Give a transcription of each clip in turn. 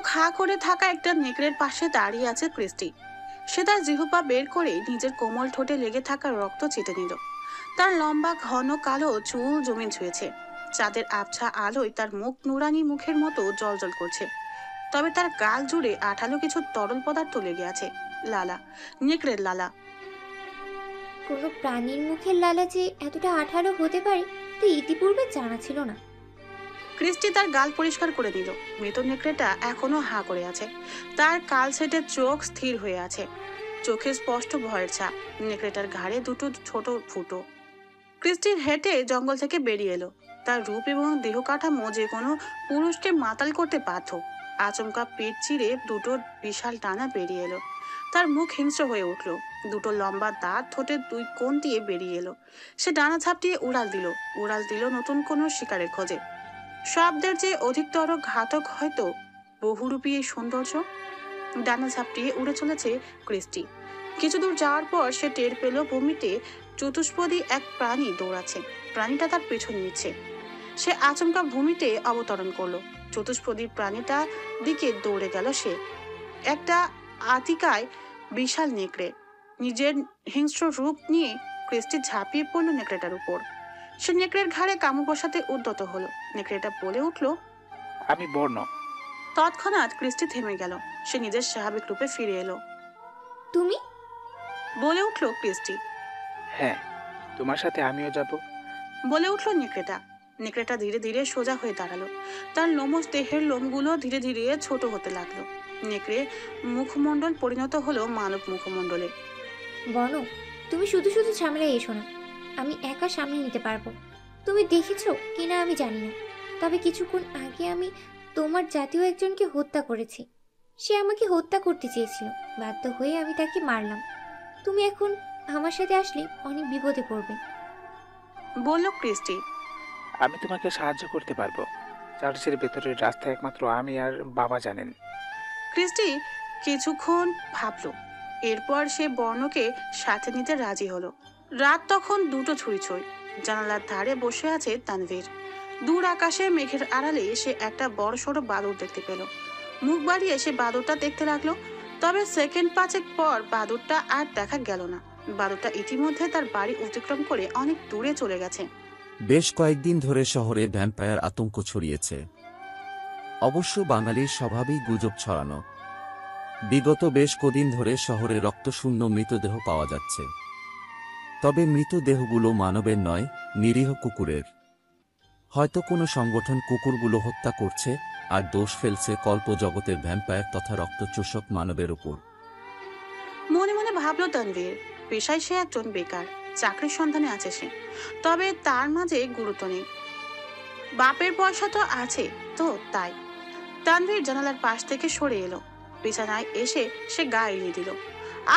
খা করে থাকা একটা নেকড়ের পাশে দাঁড়িয়ে আছে ক্রিস্টি। সে তার জিহ্বা বের করে নিজের কোমল ঠোঁটে লেগে থাকা রক্ত চেটে নিল। তার লম্বা ঘন কালো চুল জমিন ছুঁয়েছে। চাঁদের আবছা আলোয় তার মুখ নুরানি মুখের মতো জলজল করছে। তবে তার গাল জুড়ে আঠালো কিছু তরল পদার্থ লেগে আছে। লালা, নেকড়ের লালা। কোনো প্রাণীর মুখের লালা যে এতটা আঠালো হতে পারে তা ইতিপূর্বে জানা ছিল না। ক্রিস্টি তার গাল পরিষ্কার করে নিল। মৃত নেকড়েটা এখনো হাঁ করে আছে। তার কাল সেটে চোখ স্থির হয়ে আছে, চোখে স্পষ্ট ভয়ের ছাপ। নেকড়েটার ঘাড়ে দুটো ছোট ফুটো। ক্রিস্টির হেঁটে জঙ্গল থেকে বেরিয়ে এলো। তার রূপ এবং দেহ কাঠামো যে কোনো পুরুষকে মাতাল করতে বাধ্য। আচমকা পেট চিরে দুটো বিশাল টানা বেরিয়ে এলো। তার মুখ হিংস্র হয়ে উঠল। দুটো লম্বা দাঁত ঠোঁটের দুই কোণ দিয়ে বেরিয়ে এলো। সে ডানা ঝাপটিয়ে উড়াল দিল নতুন কোনো শিকারের খোঁজে। শব্দের যে অধিকতর ঘাতক হয়তো বহুরূপী এই সৌন্দর্য। ডানা ঝাপটিয়ে উড়ে চলেছে ক্রিস্টি। কিছু দূর যাওয়ার পর সে টের পেল ভূমিতে চতুষ্পদী এক প্রাণী দৌড়াচ্ছে। প্রাণীটা তার পেছন নিচ্ছে। সে আচমকা ভূমিতে অবতরণ করলো। চতুষ্পদী প্রাণীটা দিকে দৌড়ে গেল সে। একটা আতিকায় বিশাল নেকড়ে। নিজের হিংস্র রূপ নিয়ে ক্রিস্টি ঝাঁপিয়ে পড়ল নেকড়েটার উপর। সে নেকড়ের ঘাড়ে কামড় বসাতে উদ্যত হলো। নেকড়েটা বলে উঠল, আমি বর্ণ। তৎক্ষণাৎ ক্রিস্টি থেমে গেল। সে নিজের স্বাভাবিক রূপে ফিরে এলো। তুমি? বলে উঠল ক্রিস্টি। হ্যাঁ, তোমার সাথে আমিও যাব। বলে উঠল নেকড়েটা। নেকড়েটা ধীরে ধীরে সোজা হয়ে দাঁড়ালো। তার লোমশ দেহের লোমগুলো ধীরে ধীরে ছোট হতে লাগলো। নেকড়ে মুখমণ্ডল পরিণত হলো মানব মুখমণ্ডলে। বর্ণ, তুমি শুধু শুধু ঝামেলায় এসো না। আমি একা সামনে নিতে পারবো। তুমি দেখেছো কিনা আমি জানি না, তবে কিছুক্ষণ আগে আমি তোমার জাতীয় একজনকে হত্যা করেছি। সে আমাকে হত্যা করতে চেয়েছিল, বাধ্য হয়ে আমি তাকে মারলাম। তুমি এখন আমার সাথে আসলে অনেক বিপদে পড়বে, বলল ক্রিস্টি। আমি তোমাকে সাহায্য করতে পারবো। চার্চের ভেতরের রাস্তা একমাত্র আমি আর বাবা জানেন। ক্রিস্টি কিছুক্ষণ ভাবলো। এরপর সে বর্ণকে সাথে নিতে রাজি হলো। রাত তখন দুটো ছুঁই ছুঁই। জানালার ধারে বসে আছে তানভীর। দূর আকাশে মেঘের আড়ালে সে একটা বড় সড়ো বাদুড় দেখতে পেল। মুখ বাড়িয়ে সে বাদুড়টা দেখতে লাগলো। তবে সেকেন্ড পাঁচেক পর বাদুড়টা আর দেখা গেল না। বাদুড়টা ইতিমধ্যে তার বাড়ি অতিক্রম করে অনেক দূরে চলে গেছে। বেশ কয়েকদিন ধরে শহরে ভ্যাম্পায়ার আতঙ্ক ছড়িয়েছে। অবশ্য বাঙালির স্বভাবেই গুজব ছড়ানো। বিগত বেশ কদিন ধরে শহরে রক্তশূন্য মৃতদেহ পাওয়া যাচ্ছে। তবে মৃতদেহগুলো মানবের নয়, নিরীহ কুকুরের। হয়তো কোনো সংগঠন কুকুরগুলো হত্যা করছে আর দোষ ফেলছে কল্পজগতের ভ্যাম্পায়ার তথা রক্তচোষক মানবের উপর। মনে মনে ভাবল তানভীর। পেশায় সে একজন বেকার, চাকরির সন্ধানে আছে সে। তবে তার মাঝে গুরুত্ব নেই। বাপের পয়সা তো আছে, তো তাই। তানভীর জানালার পাশ থেকে সরে এলো। বিছানায় এসে সে গা এলিয়ে দিল।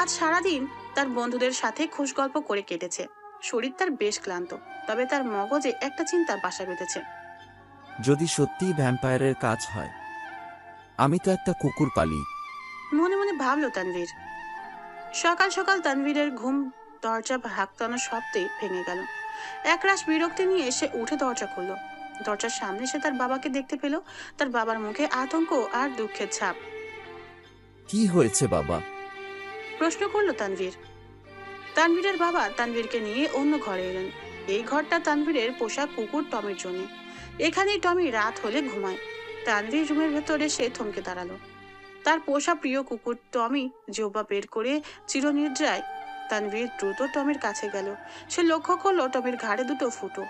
আজ সারাদিন তার বন্ধুদের সাথে খুশ গল্প করে কেটেছে। শরীর তার বেশ ক্লান্ত, তবে তার মগজে একটা চিন্তা বাসা বেঁধেছে। যদি সত্যিই ভ্যাম্পায়ারের কাজ হয়, আমি তো একটা কুকুর পালি। মনে মনে ভাবল তানভীর। সকাল সকাল তানভীরের ঘুম দরজা হাঁকতানোর শব্দে ভেঙে গেল। একরাশ বিরক্তি নিয়ে সে উঠে দরজা খুলল। দরজার সামনে সে তার বাবাকে দেখতে পেল। তার বাবার মুখে আতঙ্ক আর দুঃখের ছাপ। কি হয়েছে বাবা? প্রশ্ন করলো তানভীর। তানভীরের বাবা তানভীরকে নিয়ে অন্য ঘরে এলেন। এই ঘরটা তানভীরের পোষা কুকুর টমির জন্য। এখানেই টমি রাত হলে ঘুমায়। তানভীর রুমের ভেতরে সে থমকে দাঁড়ালো। তার পোষা প্রিয় কুকুর টমি জিহ্বা বের করে চিরনিদ্রায়। তানভীর দ্রুত টমির কাছে গেল। সে লক্ষ্য করলো টমির ঘাড়ে দুটো ফুটো।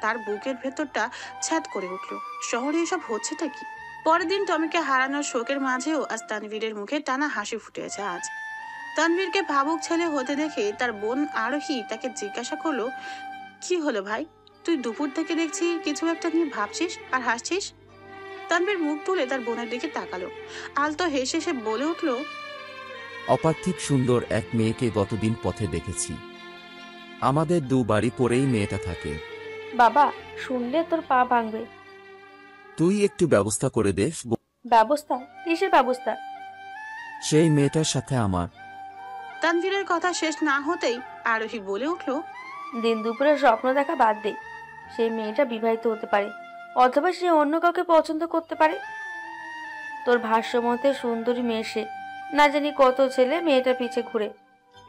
তার বুকের ভেতরটা ছ্যাদ করে উঠল। শহরে এসব হচ্ছেটা কি? পরের দিন টমিকে হারানোর শোকের মাঝেও আজ তানভীরের মুখে টানা হাসি ফুটেছে। আজ তানভীরকে ভাবুক ছেলে হতে দেখে তার বোন আরোহী তাকে জিজ্ঞাসা করলো, কি হলো ভাই, তুই দুপুর থেকে দেখছি কিছু একটা নিয়ে ভাবছিস আর হাসছিস? তানভীর মুখ তুলে তার বোনের দিকে তাকালো। আলতো হেসে সে বলে উঠল, অপার্থিব সুন্দর এক মেয়েকে গতদিন পথে দেখেছি। আমাদের দু বাড়ি পরেই মেয়েটা থাকে। বাবা, শুনলে তোর পা ভাঙবে। তুই একটু ব্যবস্থা করে দে। ব্যবস্থা? কিসের ব্যবস্থা? সেই মেয়েটার সাথে আমার। তানভীরের কথা শেষ না হতেই আরোহী বলে উঠল, দিন দুপুরে স্বপ্ন দেখা বাদ দে। সেই মেয়েটা বিবাহিত হতে পারে, অথবা সে অন্য কাউকে পছন্দ করতে পারে। তোর ভাষ্যমতে সুন্দরী মেয়ে সে, না জানি কত ছেলে মেয়েটার পিছে ঘুরে।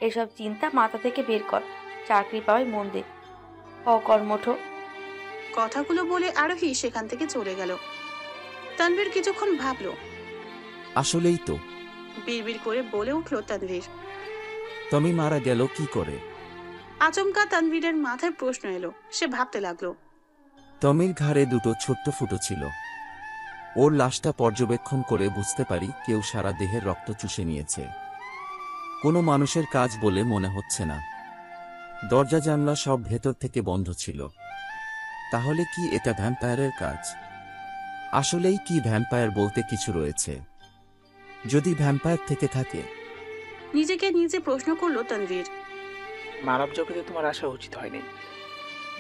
এসব চিন্তা মাথা থেকে বের কর, চাকরি পাওয়াই মন দে, অকর্মঠ। কথাগুলো বলে আরোহী সেখান থেকে চলে গেল। তানভীর কিছুক্ষণ ভাবলো, আসলেই তো। বিড়বিড় করে বলে উঠল তানভীর। টমি মারা গেল কি করে? আচমকা তানভীরের মাথায় প্রশ্ন এলো। সে ভাবতে লাগলো। টমির ঘাড়ে দুটো ছোট্ট ফুটো ছিল। ওর লাশটা পর্যবেক্ষণ করে বুঝতে পারি কেউ সারা দেহের রক্ত চুষে নিয়েছে। কোনো মানুষের কাজ বলে মনে হচ্ছে না। দরজা জানলা সব ভেতর থেকে বন্ধ ছিল। তাহলে কি এটা ভ্যাম্পায়ারের কাজ? আসলেই কি ভ্যাম্পায়ার বলতে কিছু রয়েছে? যদি ভ্যাম্পায়ার থেকে থাকে? নিজেকে নিজে প্রশ্ন করলো তানভীর। মানব জগতে তোমার আসা উচিত হয়নি।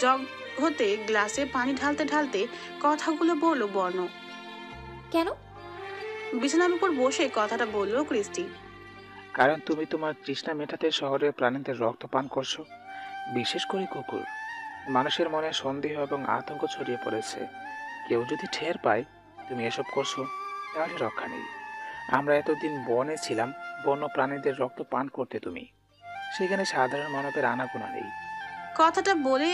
জগ হতে গ্লাসে পানি ঢালতে ঢালতে কথাগুলো বলল বর্ণ। কেন? বিছানার উপর বসে কথাটা বলল ক্রিস্টি। কারণ তুমি তোমার তৃষ্ণা মেটাতে শহরের প্রাণীদের রক্ত পান করছো, বিশেষ করে কুকুর। মানুষের মনে সন্দেহ এবং আতঙ্ক ছড়িয়ে পড়েছে। কেউ যদি টের পায় তুমি এসব করছো, তাহলে রক্ষা নেই। আমরা এতদিন বনে ছিলাম বন্য প্রাণীদের রক্ত পান করতে, তুমি সেখানে সাধারণ মানবের আনাগোনা নেই। কথাটা বলে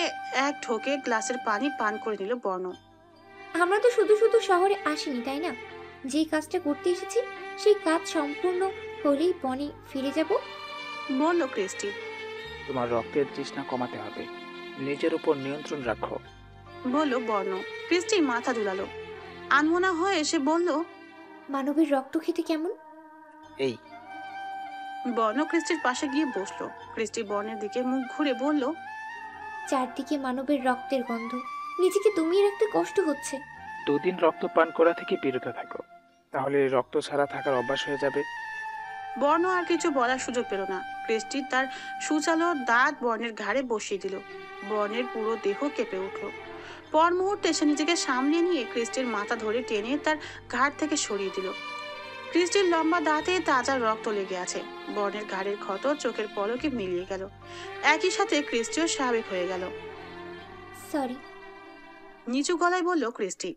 এক ঢোকে গ্লাসের পানি পান করে নিল বর্ণ। আমরা তো শুধু শুধু শহরে আসিনি, তাই না? যেই কাজটা করতে এসেছি সেই কাজ সম্পূর্ণ হলেই বনে ফিরে যাব। বলল ক্রিস্টি। তোমার রক্তের তৃষ্ণা কমাতে হবে, নিজের উপর নিয়ন্ত্রণ রাখো। বলল বর্ণ। ক্রিস্টি মাথা দুলালো। আনমনা হয়ে সে বলল, মানবের রক্ত খেতে কেমন? এই বর্ণ ক্রিস্টির পাশে গিয়ে বসলো। ক্রিস্টি বর্ণের দিকে মুখ ঘুরে বলল, চারদিকে মানবের রক্তের গন্ধ, নিজেকে দমিয়ে রাখতে কষ্ট হচ্ছে। দুদিন রক্ত পান করা থেকে বিরত থাকো, তাহলে এই রক্ত ছাড়া থাকার অভ্যাস হয়ে যাবে। বর্ণ আর কিছু বলার সুযোগ পেল না। ক্রিস্টি তার সুচালো দাঁত বর্ণের ঘাড়ে বসিয়ে দিল। বর্ণের পুরো দেহ কেঁপে উঠল। পর মুহূর্তে সে নিজেকে সামলে নিয়ে ক্রিস্টির মাথা ধরে টেনে তার ঘাড় থেকে সরিয়ে দিল। ক্রিস্টির লম্বা দাঁতে তাজা রক্ত লেগে আছে। বর্ণের ঘাড়ের ক্ষত চোখের পলকে মিলিয়ে গেল। একই সাথে ক্রিস্টিও স্বাভাবিক হয়ে গেল। সরি। নিচু গলায় বলল ক্রিস্টি।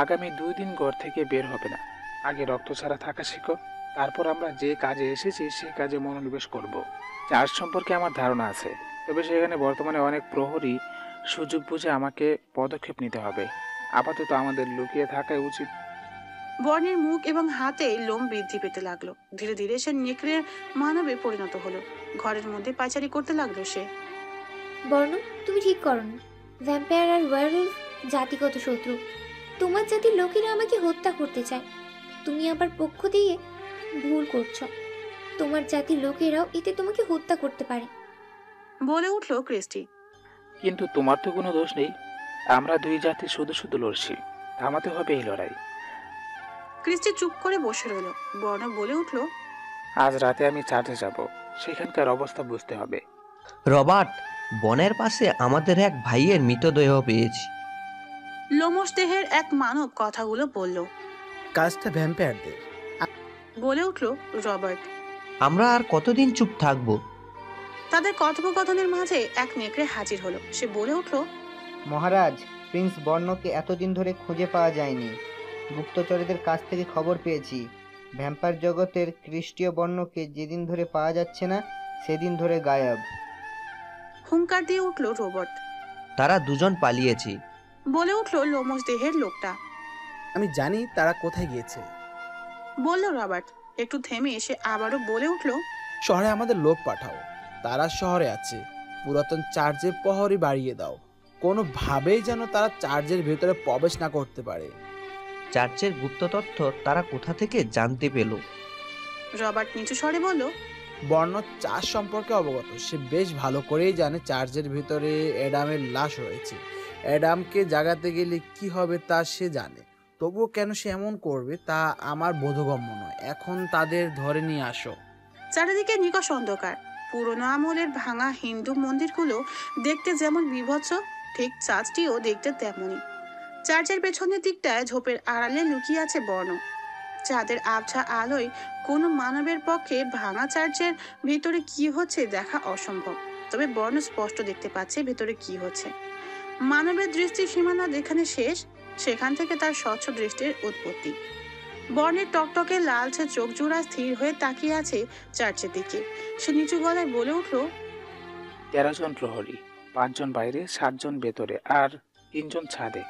আগামী 2 দিন ঘর থেকে বের হবে না। আগে রক্ত ছাড়া থাকা শিখো, তারপর আমরা যে কাজে এসেছি সেই কাজে মনোনিবেশ করব। চার্জ সম্পর্কে আমার ধারণা আছে, তবে সেখানে বর্তমানে অনেক প্রহরী। সুযোগ বুঝে আমাকে পদক্ষেপ নিতে হবে। আপাতত আমাদের লুকিয়ে থাকাই উচিত। বর্ণের মুখ এবং হাতে লোম বৃদ্ধি পেতে লাগলো। ধীরে ধীরে সে নেকড়ে মানবে পরিণত হলো। ঘরের মধ্যে পায়চারি করতে লাগলো সে। বর্ণ, তুমি ঠিক করনি। ভ্যাম্পায়ার আর ওয়্যারউলফ জাতিগত শত্রু। তোমার জাতির লোকেরা আমাকে হত্যা করতে চায়। তুমি আবার পক্ষ দিয়ে ভুল করছো। তোমার জাতির লোকেরাও এতে তোমাকে হত্যা করতে পারে। বলে উঠল ক্রিস্টি। কিন্তু তোমার তো কোনো দোষ নেই। আমরা 2 জাতি শুধু শুধু লড়ছি, থামাতে হবে এই লড়াই। ক্রিস্টি চুপ করে বসে রইল। বর্ণ বলে উঠল, আজ রাতে আমি চার্চে যাব, সেখানকার অবস্থা বুঝতে হবে। রবার্ট, বনের পাশে আমাদের এক ভাইয়ের মৃতদেহ পেয়েছি। লোমশ দেহের এক মানব কথাগুলো বলল। কাজটা ভ্যাম্পায়ারদের। বলে উঠল রবার্ট। আমরা আর কতদিন চুপ থাকবো? তাদের কথোপকথনের মাঝে এক নেকড়ে হাজির হলো। সে বলে উঠল, মহারাজ, প্রিন্স বর্ণকে এতদিন ধরে খুঁজে পাওয়া যায়নি। গুপ্তচরদের কাছ থেকে খবর পেয়েছি, ভ্যাম্পায়ার জগতের খ্রিস্টীয় বর্ণকে যেদিন ধরে পাওয়া যাচ্ছে না সেদিন ধরে গায়েব। হুঙ্কার দিয়ে উঠল রোবট। তারা দুজন পালিয়েছে। বলে উঠল লোমশ দেহের লোকটা। আমি জানি তারা কোথায় গিয়েছে। বলল রবার্ট। একটু থেমে এসে আবারও বলে উঠল, শহরে আমাদের লোক পাঠাও, তারা শহরে আছে। পুরাতন চার্চে প্রহরী বাড়িয়ে দাও, কোনোভাবেই যেন তারা চার্চের ভেতরে প্রবেশ না করতে পারে। চার্চের গুপ্ত তথ্য তারা কোথা থেকে জানতে পেল? রবার্ট নিচু স্বরে বলল, বর্ণ চার্চ সম্পর্কে অবগত। সে বেশ ভালো করেই জানে চার্চের ভিতরে অ্যাডামের লাশ রয়েছে। অ্যাডামকে জাগাতে গেলে কি হবে তা সে জানে। তবুও কেন সে এমন করবে তা আমার বোধগম্য নয়। এখন তাদের ধরে নিয়ে আসো। চারিদিকে নিকষ অন্ধকার। পুরনো আমলের ভাঙা হিন্দু মন্দিরগুলো দেখতে যেমন বিভৎস, ঠিক চার্চটিও দেখতে তেমনই। চার্চের পেছনের দিকটায় ঝোপের আড়ালে লুকিয়ে আছে বর্ণ। চাঁদের আবছা আলোয় কোনো মানবের পক্ষে ভাঙা চার্চের ভেতরে কি হচ্ছে দেখা অসম্ভব। তবে বর্ণ স্পষ্ট দেখতে পাচ্ছে ভেতরে কি হচ্ছে। মানবের দৃষ্টির সীমানা যেখানে শেষ, সেখান থেকে তার স্বচ্ছ দৃষ্টির উৎপত্তি। বর্ণের টকটকে লালচে চোখ জোড়া স্থির হয়ে তাকিয়ে আছে চার্চের দিকে। সে নিচু গলায় বলে উঠল, 13 জন প্রহরী, 5 জন বাইরে, 7 জন ভেতরে, আর 3 জন ছাদে।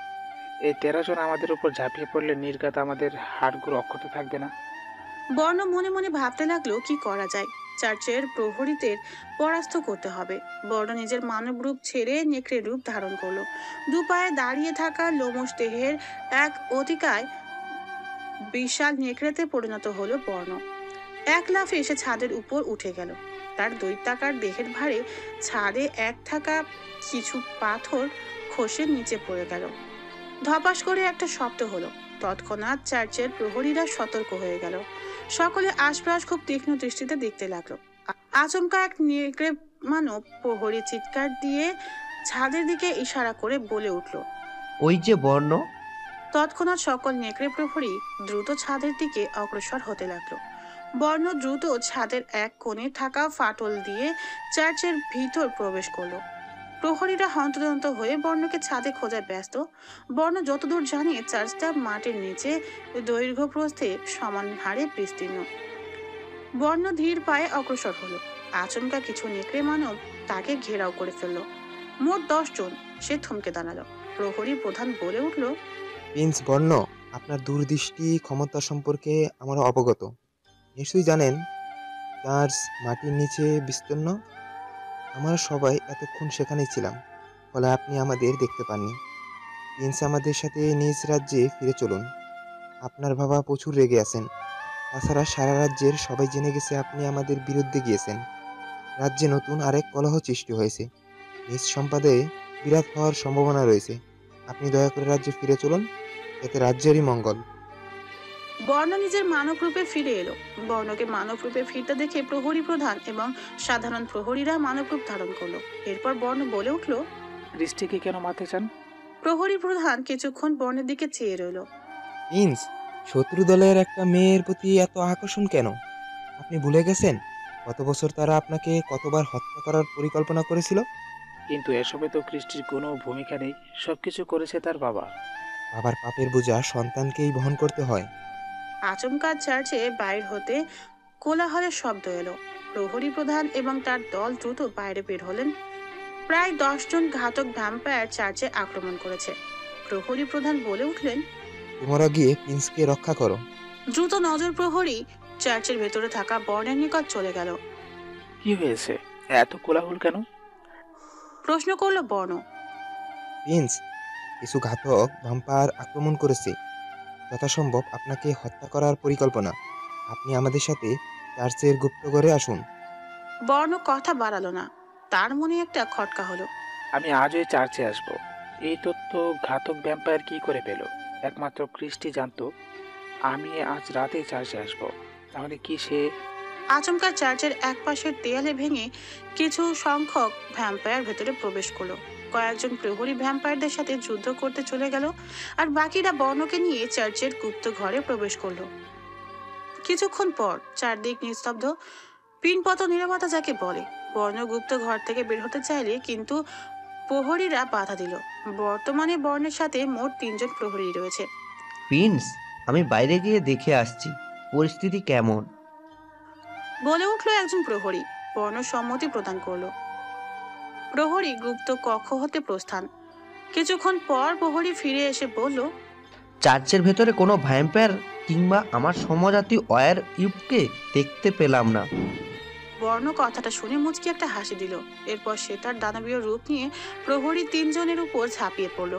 এই 13 জন আমাদের উপর ঝাঁপিয়ে পড়লে নির্ঘাত আমাদের হাড়গুলো অক্ষত থাকবে না? বর্ণ মনে মনে ভাবতে লাগলো কি করা যায়। চার্চের প্রহরীদের পরাস্ত করতে হবে। বর্ণ নিজের মানব রূপ ছেড়ে নেকড়ে রূপ ধারণ করলো। দুপায়ে দাঁড়িয়ে থাকা লোমশ দেহের এক অতিকায় বিশাল নেকড়েতে পরিণত হলো বর্ণ। এক লাফে এসে ছাদের উপর উঠে গেল। তার দৈত্যাকার দেহের ভারে ছাদে এক থাকা কিছু পাথর খসে নিচে পড়ে গেল। ধপাস করে একটা শব্দ হলো। তৎক্ষণাৎ চার্চের প্রহরীরা সতর্ক হয়ে গেল। সকলে আশপাশ খুব তীক্ষ্ণ দৃষ্টিতে দেখতে লাগলো। আচমকা এক নেকড়ে মানব প্রহরী চিৎকার দিয়ে ছাদের দিকে ইশারা করে বলে উঠল। ওই যে বর্ণ। তৎক্ষণাৎ সকল নেকড়ে প্রহরী দ্রুত ছাদের দিকে অগ্রসর হতে লাগলো। বর্ণ দ্রুত ছাদের এক কোণে থাকা ফাটল দিয়ে চার্চের ভিতর প্রবেশ করলো। প্রহরীরা হন্তদন্ত হয়ে বর্ণকে ছাদে খোঁজায় ব্যস্ত। বর্ণ যতদূর জানে চার্চটা মাটির নিচে দৈর্ঘ্য প্রস্থে সমান হারে বিস্তীর্ণ। বর্ণ ধীর পায়ে অগ্রসর হলো। আচমকা কিছু নেকড়ে মানব তাকে ঘেরাও করে ফেললো। মোট 10 জন। সে থমকে দাঁড়ালো। প্রহরী প্রধান বলে উঠল, প্রিন্স বর্ণ, আপনার দূরদৃষ্টি ক্ষমতা সম্পর্কে আমরা অবগত। নিশ্চয়ই জানেন চার্চ মাটির নিচে বিস্তীর্ণ। আমরা সবাই এতক্ষণ সেখানেই ছিলাম, ফলে আপনি আমাদের দেখতে পাননি। প্রিন্স, আমাদের সাথে নিজ রাজ্যে ফিরে চলুন। আপনার বাবা প্রচুর রেগে আছেন। তাছাড়া সারা রাজ্যের সবাই জেনে গেছে আপনি আমাদের বিরুদ্ধে গিয়েছেন। রাজ্যে নতুন আরেক কলহ সৃষ্টি হয়েছে। নিজ সম্পাদে বিরাট হওয়ার সম্ভাবনা রয়েছে। আপনি দয়া করে রাজ্যে ফিরে চলুন, এতে রাজ্যেরই মঙ্গল। বর্ণ নিজের মানব রূপে ফিরে এলো। বর্ণকে মানব রূপে ফিরতে দেখে প্রহরী প্রধান এবং সাধারণ প্রহরীরা মানব রূপ ধারণ করলো। এরপর বর্ণ বলে উঠল, দৃষ্টিকে কেন মারতে চান? প্রহরী প্রধান কিছুক্ষণ বর্ণের দিকে চেয়ে রইল। প্রিন্স, শত্রু দলের একটা মেয়ের প্রতি এত আকর্ষণ কেন? আপনি ভুলে গেছেন গত বছর তারা আপনাকে কতবার হত্যা করার পরিকল্পনা করেছিল? কিন্তু এসবে তো কৃষ্টির কোনো ভূমিকা নেই। সবকিছু করেছে তার বাবা। বাবার পাপের বোঝা সন্তানকেই বহন করতে হয়। আচমকা চার্চে বাইর হতে কোলাহলের শব্দ এলো। প্রহরী প্রধান এবং তার দল দ্রুত বাইরে বের হলেন। প্রায় 10 জন ঘাতক ভ্যাম্পায়ার চার্চে আক্রমণ করেছে। প্রহরী প্রধান বলে উঠলেন, তোমরা গিয়ে প্রিন্সকে রক্ষা করো। দ্রুত নজর প্রহরী চার্চের ভেতরে থাকা বর্ণের নিকট চলে গেল। কি হয়েছে? এত কোলাহল কেন? প্রশ্ন করলো বর্ণ। প্রিন্স, কিছু ঘাতক ভাম্পায়ার আক্রমণ করেছে। যথাসম্ভব আপনাকে হত্যা করার পরিকল্পনা। আপনি আমাদের সাথে চার্চের গুপ্তঘরে আসুন। বর্ণ কথা বাড়ালো না। তার মনে একটা খটকা হলো। আমি আজই চার্চে আসব। এই তথ্য ঘাতক ভ্যাম্পায়ার কি করে পেল? একমাত্র কৃষ্টি জানতো আমি আজ রাতেই চার্চে আসব। তাহলে কি সে? আচমকা চার্চের এক পাশের দেয়ালে ভেঙে কিছু সংখ্যক ভ্যাম্পায়ার ভেতরে প্রবেশ করলো। কয়েকজন প্রহরী ভ্যাম্পায়ারদের সাথে যুদ্ধ করতে চলে গেল, আর বাকিরা বর্ণকে নিয়ে চার্চের গুপ্ত ঘরে প্রবেশ করলো। কিছুক্ষণ পর চারদিক নিস্তব্ধ, পিনপত নীরবতা যাকে বলে। বর্ণ গুপ্ত ঘর থেকে বের হতে চাইলে কিন্তু প্রহরীরা বাধা দিল। বর্তমানে বর্ণের সাথে মোট 3 জন প্রহরী রয়েছে। প্রিন্স, আমি বাইরে গিয়ে দেখে আসছি পরিস্থিতি কেমন। বলে উঠলো একজন প্রহরী। বর্ণ সম্মতি প্রদান করলো। প্রহরী গুপ্ত কক্ষ হতে প্রস্থান। কিছুক্ষণ পর প্রহরী ফিরে এসে বলল, চার্চের ভেতরে কোনো ভ্যাম্পায়ার কিংবা আমার সমজাতি ওয়ার ইউবকে দেখতে পেলাম না। বর্ণ কথাটা শুনে মুচকি একটা হাসি দিল। এরপর সে তার দানবীয় রূপ নিয়ে প্রহরী 3 জনের উপর ঝাঁপিয়ে পড়ল।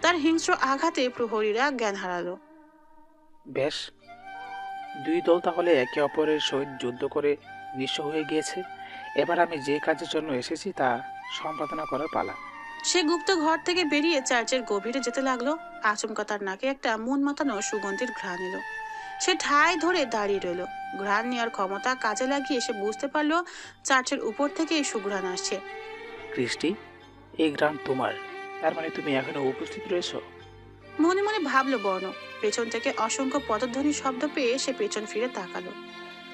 তার হিংস্র আঘাতে প্রহরীরা জ্ঞান হারালো। বেশ, 2 দল তাহলে একে অপরের সহিত যুদ্ধ করে নিঃস্ব হয়ে গিয়েছে। এবার আমি যে কাজের জন্য এসেছি তা সম্পাদনা করার পালা। সে গুপ্ত ঘর থেকে বেরিয়ে চার্চের গভীরে যেতে লাগলো। আচমকা তার নাকে একটা মন মাতানো সুগন্ধির ঘ্রাণ এলো। সে ঠায় ধরে দাঁড়িয়ে রইল। ঘ্রাণ নেওয়ার ক্ষমতা কাজে লাগিয়ে সে বুঝতে পারলো চার্চের উপর থেকে এই সুঘ্রাণ আসছে। কৃষ্টি, এই গ্রাম তোমার। তার মানে তুমি এখনো উপস্থিত রয়েছো? মনে মনে ভাবলো বর্ণ। পেছন থেকে অসংখ্য পদধ্বনির শব্দ পেয়ে সে পেছন ফিরে তাকালো।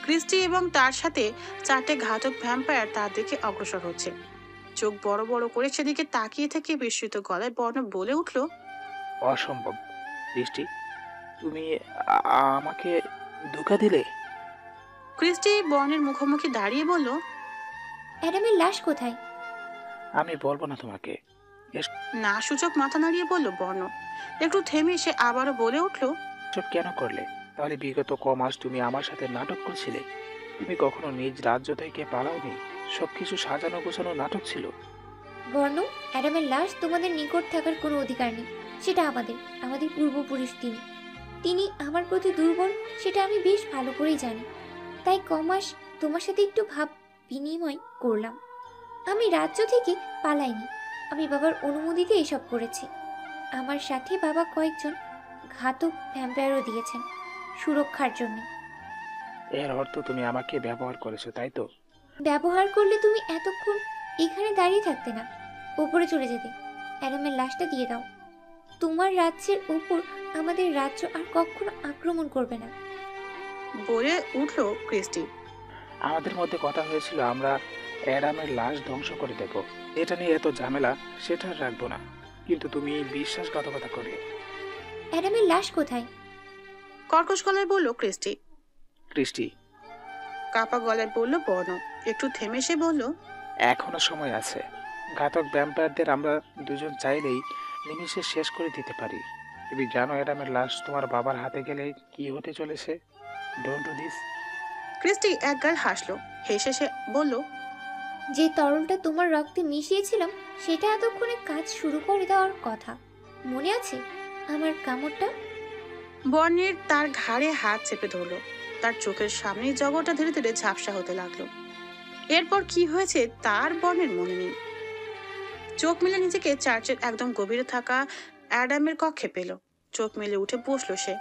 ক্রিস্টি এবং তার সাথে 4টে ঘাতক ভ্যাম্পায়ার তার দিকে অগ্রসর হচ্ছে। চোখ বড় বড় করে সেদিকে তাকিয়ে থেকে বিস্মিত গলায় বর্ণ বলে উঠল, অসম্ভব। কৃষ্টি, তুমি আমাকে ধোঁকা দিলে। ক্রিস্টি বর্ণের মুখোমুখি দাঁড়িয়ে বলল, অ্যাডামের লাশ কোথায়? আমি বলবো না তোমাকে। না সূচক মাথা নাড়িয়ে বলল বর্ণ। একটু থেমে সে আবারও বলে উঠল, এসব কেন করলে? তাহলে বিগত কমাস তুমি আমার সাথে নাটক করছিলে। তুমি কখনো নিজ রাজ্য থেকে পালাওনি। সবকিছু সাজানো গোছানো নাটক ছিল। বর্ণ, অ্যাডামের লাশ তোমাদের নিকট থাকার কোনো অধিকার নেই। সেটা আমাদের পূর্বপুরুষ তিনি আমার প্রতি দুর্বল, সেটা আমি বেশ ভালো করেই জানি। তাই কমাস তোমার সাথে একটু ভাব বিনিময় করলাম। আমি রাজ্য থেকে পালাইনি, আমি বাবার অনুমতিতে এসব করেছি। আমার সাথে বাবা কয়েকজন ঘাতক ভ্যাম্পায়ারও দিয়েছেন সুরক্ষার জন্য। এর অর্থ তুমি আমাকে ব্যবহার করেছো, তাই তো? ব্যবহার করলে তুমি এতক্ষণ এখানে দাঁড়িয়ে থাকতে না, ওপরে চলে যেতে। অ্যাডামের লাশটা দিয়ে দাও। তোমার রাজ্যের উপর আমাদের রাজ্য আর কখনো আক্রমণ করবে না। বলে উঠল ক্রিস্টি। আমাদের মধ্যে কথা হয়েছিল আমরা অ্যাডামের লাশ ধ্বংস করে দেব। এটা নিয়ে এত ঝামেলা সেটা আর রাখবো না। কিন্তু তুমি বিশ্বাসঘাতকতা করে। অ্যাডামের লাশ কোথায়? কর্কশ গলায় বলল ক্রিস্টি। ক্রিস্টি। কাপা গলায় বলল বর্ণ। একটু থেমে সে বলল, এখনো সময় আছে। ঘাতক ভ্যাম্পায়ারদের আমরা দুজন চাইলেই নিমিষে শেষ করে দিতে পারি। তুমি জানো অ্যাডামের লাশ তোমার বাবার হাতে গেলে কি হতে চলেছে? Don't do this. ক্রিস্টি একগাল হাসলো। হেসে সে বলল, যে তরলটা তোমার রক্তে মিশিয়েছিলাম সেটা এতক্ষণে কাজ শুরু করে দেওয়ার কথা। মনে আছে আমার কামড়টা? বর্ণের তার ঘাড়ে হাত চেপে ধরলো। তার চোখের সামনে জগৎটা ধীরে ধীরে ঝাপসা হতে লাগলো। এরপর কি হয়েছে তার বর্ণের মনে নেই। চোখ মেলে নিজেকে চার্চের একদম গভীরে থাকা অ্যাডামের কক্ষে পেল। চোখ মেলে উঠে বসলো সে।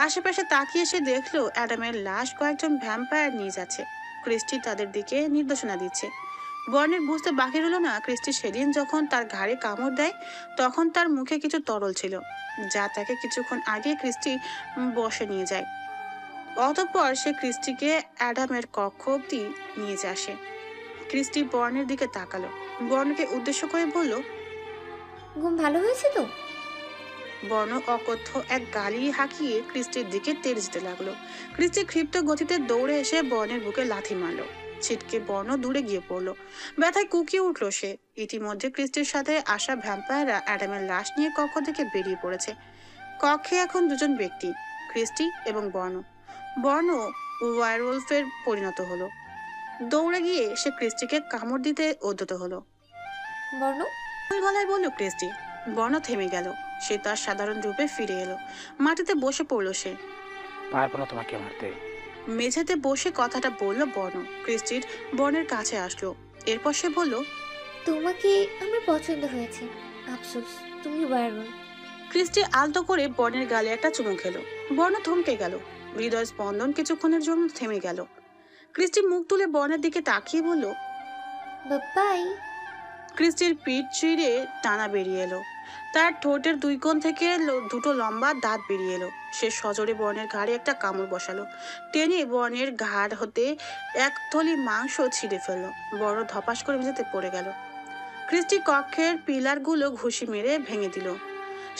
আশেপাশে তাকিয়ে সে দেখলো অ্যাডামের লাশ কয়েকজন ভ্যাম্পায়ার নিয়ে যাচ্ছে। ক্রিস্টি তাদের দিকে নির্দেশনা দিচ্ছে। বর্ণের বুঝতে বাকি রইল না, ক্রিস্টি সেদিন যখন তার ঘাড়ে কামড় দেয় তখন তার মুখে কিছু তরল ছিল, যা তাকে কিছুক্ষণ আগে ক্রিস্টি বসে নিয়ে যায়। অতঃপর সে ক্রিস্টিকে অ্যাডামের কক্ষ অব্দি নিয়ে যায় আসে। ক্রিস্টি বর্ণের দিকে তাকালো। বর্ণকে উদ্দেশ্য করে বলল, ঘুম ভালো হয়েছে তো? বর্ণ অকথ্য এক গালি হাঁকিয়ে ক্রিস্টির দিকে তেড়ে যেতে লাগলো। ক্রিস্টি ক্ষিপ্ত গতিতে দৌড়ে এসে বর্ণের বুকে লাথি মারলো। ছিটকে বর্ণ দূরে গিয়ে পড়লো। ব্যথায় কুকিয়ে উঠলো সে। ইতিমধ্যে ক্রিস্টির সাথে আসা ভ্যাম্পায়াররা অ্যাডামের লাশ নিয়ে কক্ষ থেকে বেরিয়ে পড়েছে। কক্ষে এখন দুজন ব্যক্তি, ক্রিস্টি এবং বর্ণ। বর্ণ ওয়ারওলফের পরিণত হলো। দৌড়ে গিয়ে সে ক্রিস্টিকে কামড় দিতে উদ্যত হলো। বর্ণ, ওই গলায় বলল ক্রিস্টি। বর্ণ থেমে গেল। সে তার সাধারণ রূপে ফিরে এলো। মাটিতে বসে পড়লো সে। পারবো না তোমাকে মারতে। মেঝেতে বসে কথাটা বলল বর্ণ। ক্রিস্টির বর্ণের কাছে আসলো। এরপর সে বলল, তোমাকে আমার পছন্দ হয়েছে। আফসোস তুমি ওয়ারওয়াল্ফ। ক্রিস্টি আলতো করে বর্ণের গালে একটা চুমু খেলো। বর্ণ থমকে গেল। হৃদয় স্পন্দন কিছুক্ষণের জন্য থেমে গেল। ক্রিস্টি মুখ তুলে বর্ণের দিকে তাকিয়ে বলল, বাই। ক্রিস্টির পিঠ চিরে টানা বেরিয়ে এলো। তার ঠোঁটের দুই কোণ থেকে দুটো লম্বা দাঁত বেরিয়ে এলো। সে সজোরে বর্ণের ঘাড়ে একটা কামড় বসালো। টেনে বর্ণের ঘাড় হতে এক থলি মাংস ছিঁড়ে ফেললো। বড় ধপাস করে মেঝেতে পড়ে গেল। ক্রিস্টি কক্ষের পিলারগুলো ঘুষি মেরে ভেঙে দিল।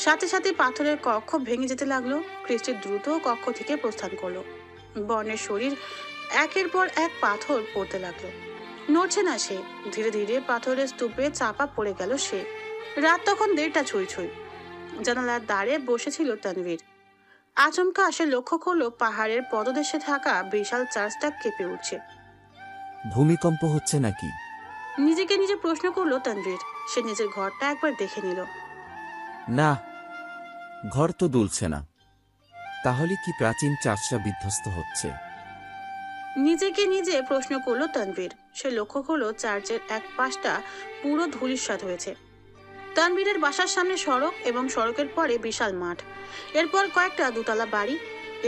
সাথে সাথে পাথরের কক্ষ ভেঙে যেতে লাগলো। ক্রিস্টি দ্রুত কক্ষ থেকে প্রস্থান করলো। বর্ণের শরীর একের পর এক পাথর পড়তে লাগলো। নড়ছে না সে। ধীরে ধীরে পাথরের স্তূপে চাপা পড়ে গেল সে। রাত তখন 1:30 ছুঁই ছুঁই। জানালার দ্বারে বসেছিল তানভীর। আচমকা সে লক্ষ্য করলো পাহাড়ের পদদেশে থাকা বিশাল চার্চটা কেঁপে উঠছে। ভূমিকম্প হচ্ছে নাকি? নিজেকে নিজে প্রশ্ন করলো তানভীর। সে নিজের ঘরটা একবার দেখে নিল। না, ঘর তো দুলছে না। তাহলে কি প্রাচীন চার্চটা বিধ্বস্ত হচ্ছে? নিজেকে নিজে প্রশ্ন করলো তানভীর। সে লক্ষ্য করলো চার্চের এক পাশটা পুরো ধূলিসাৎ হয়েছে। তানভীরের বাসার সামনে সড়ক এবং সড়কের পরে বিশাল মাঠ। এরপর কয়েকটা দোতলা বাড়ি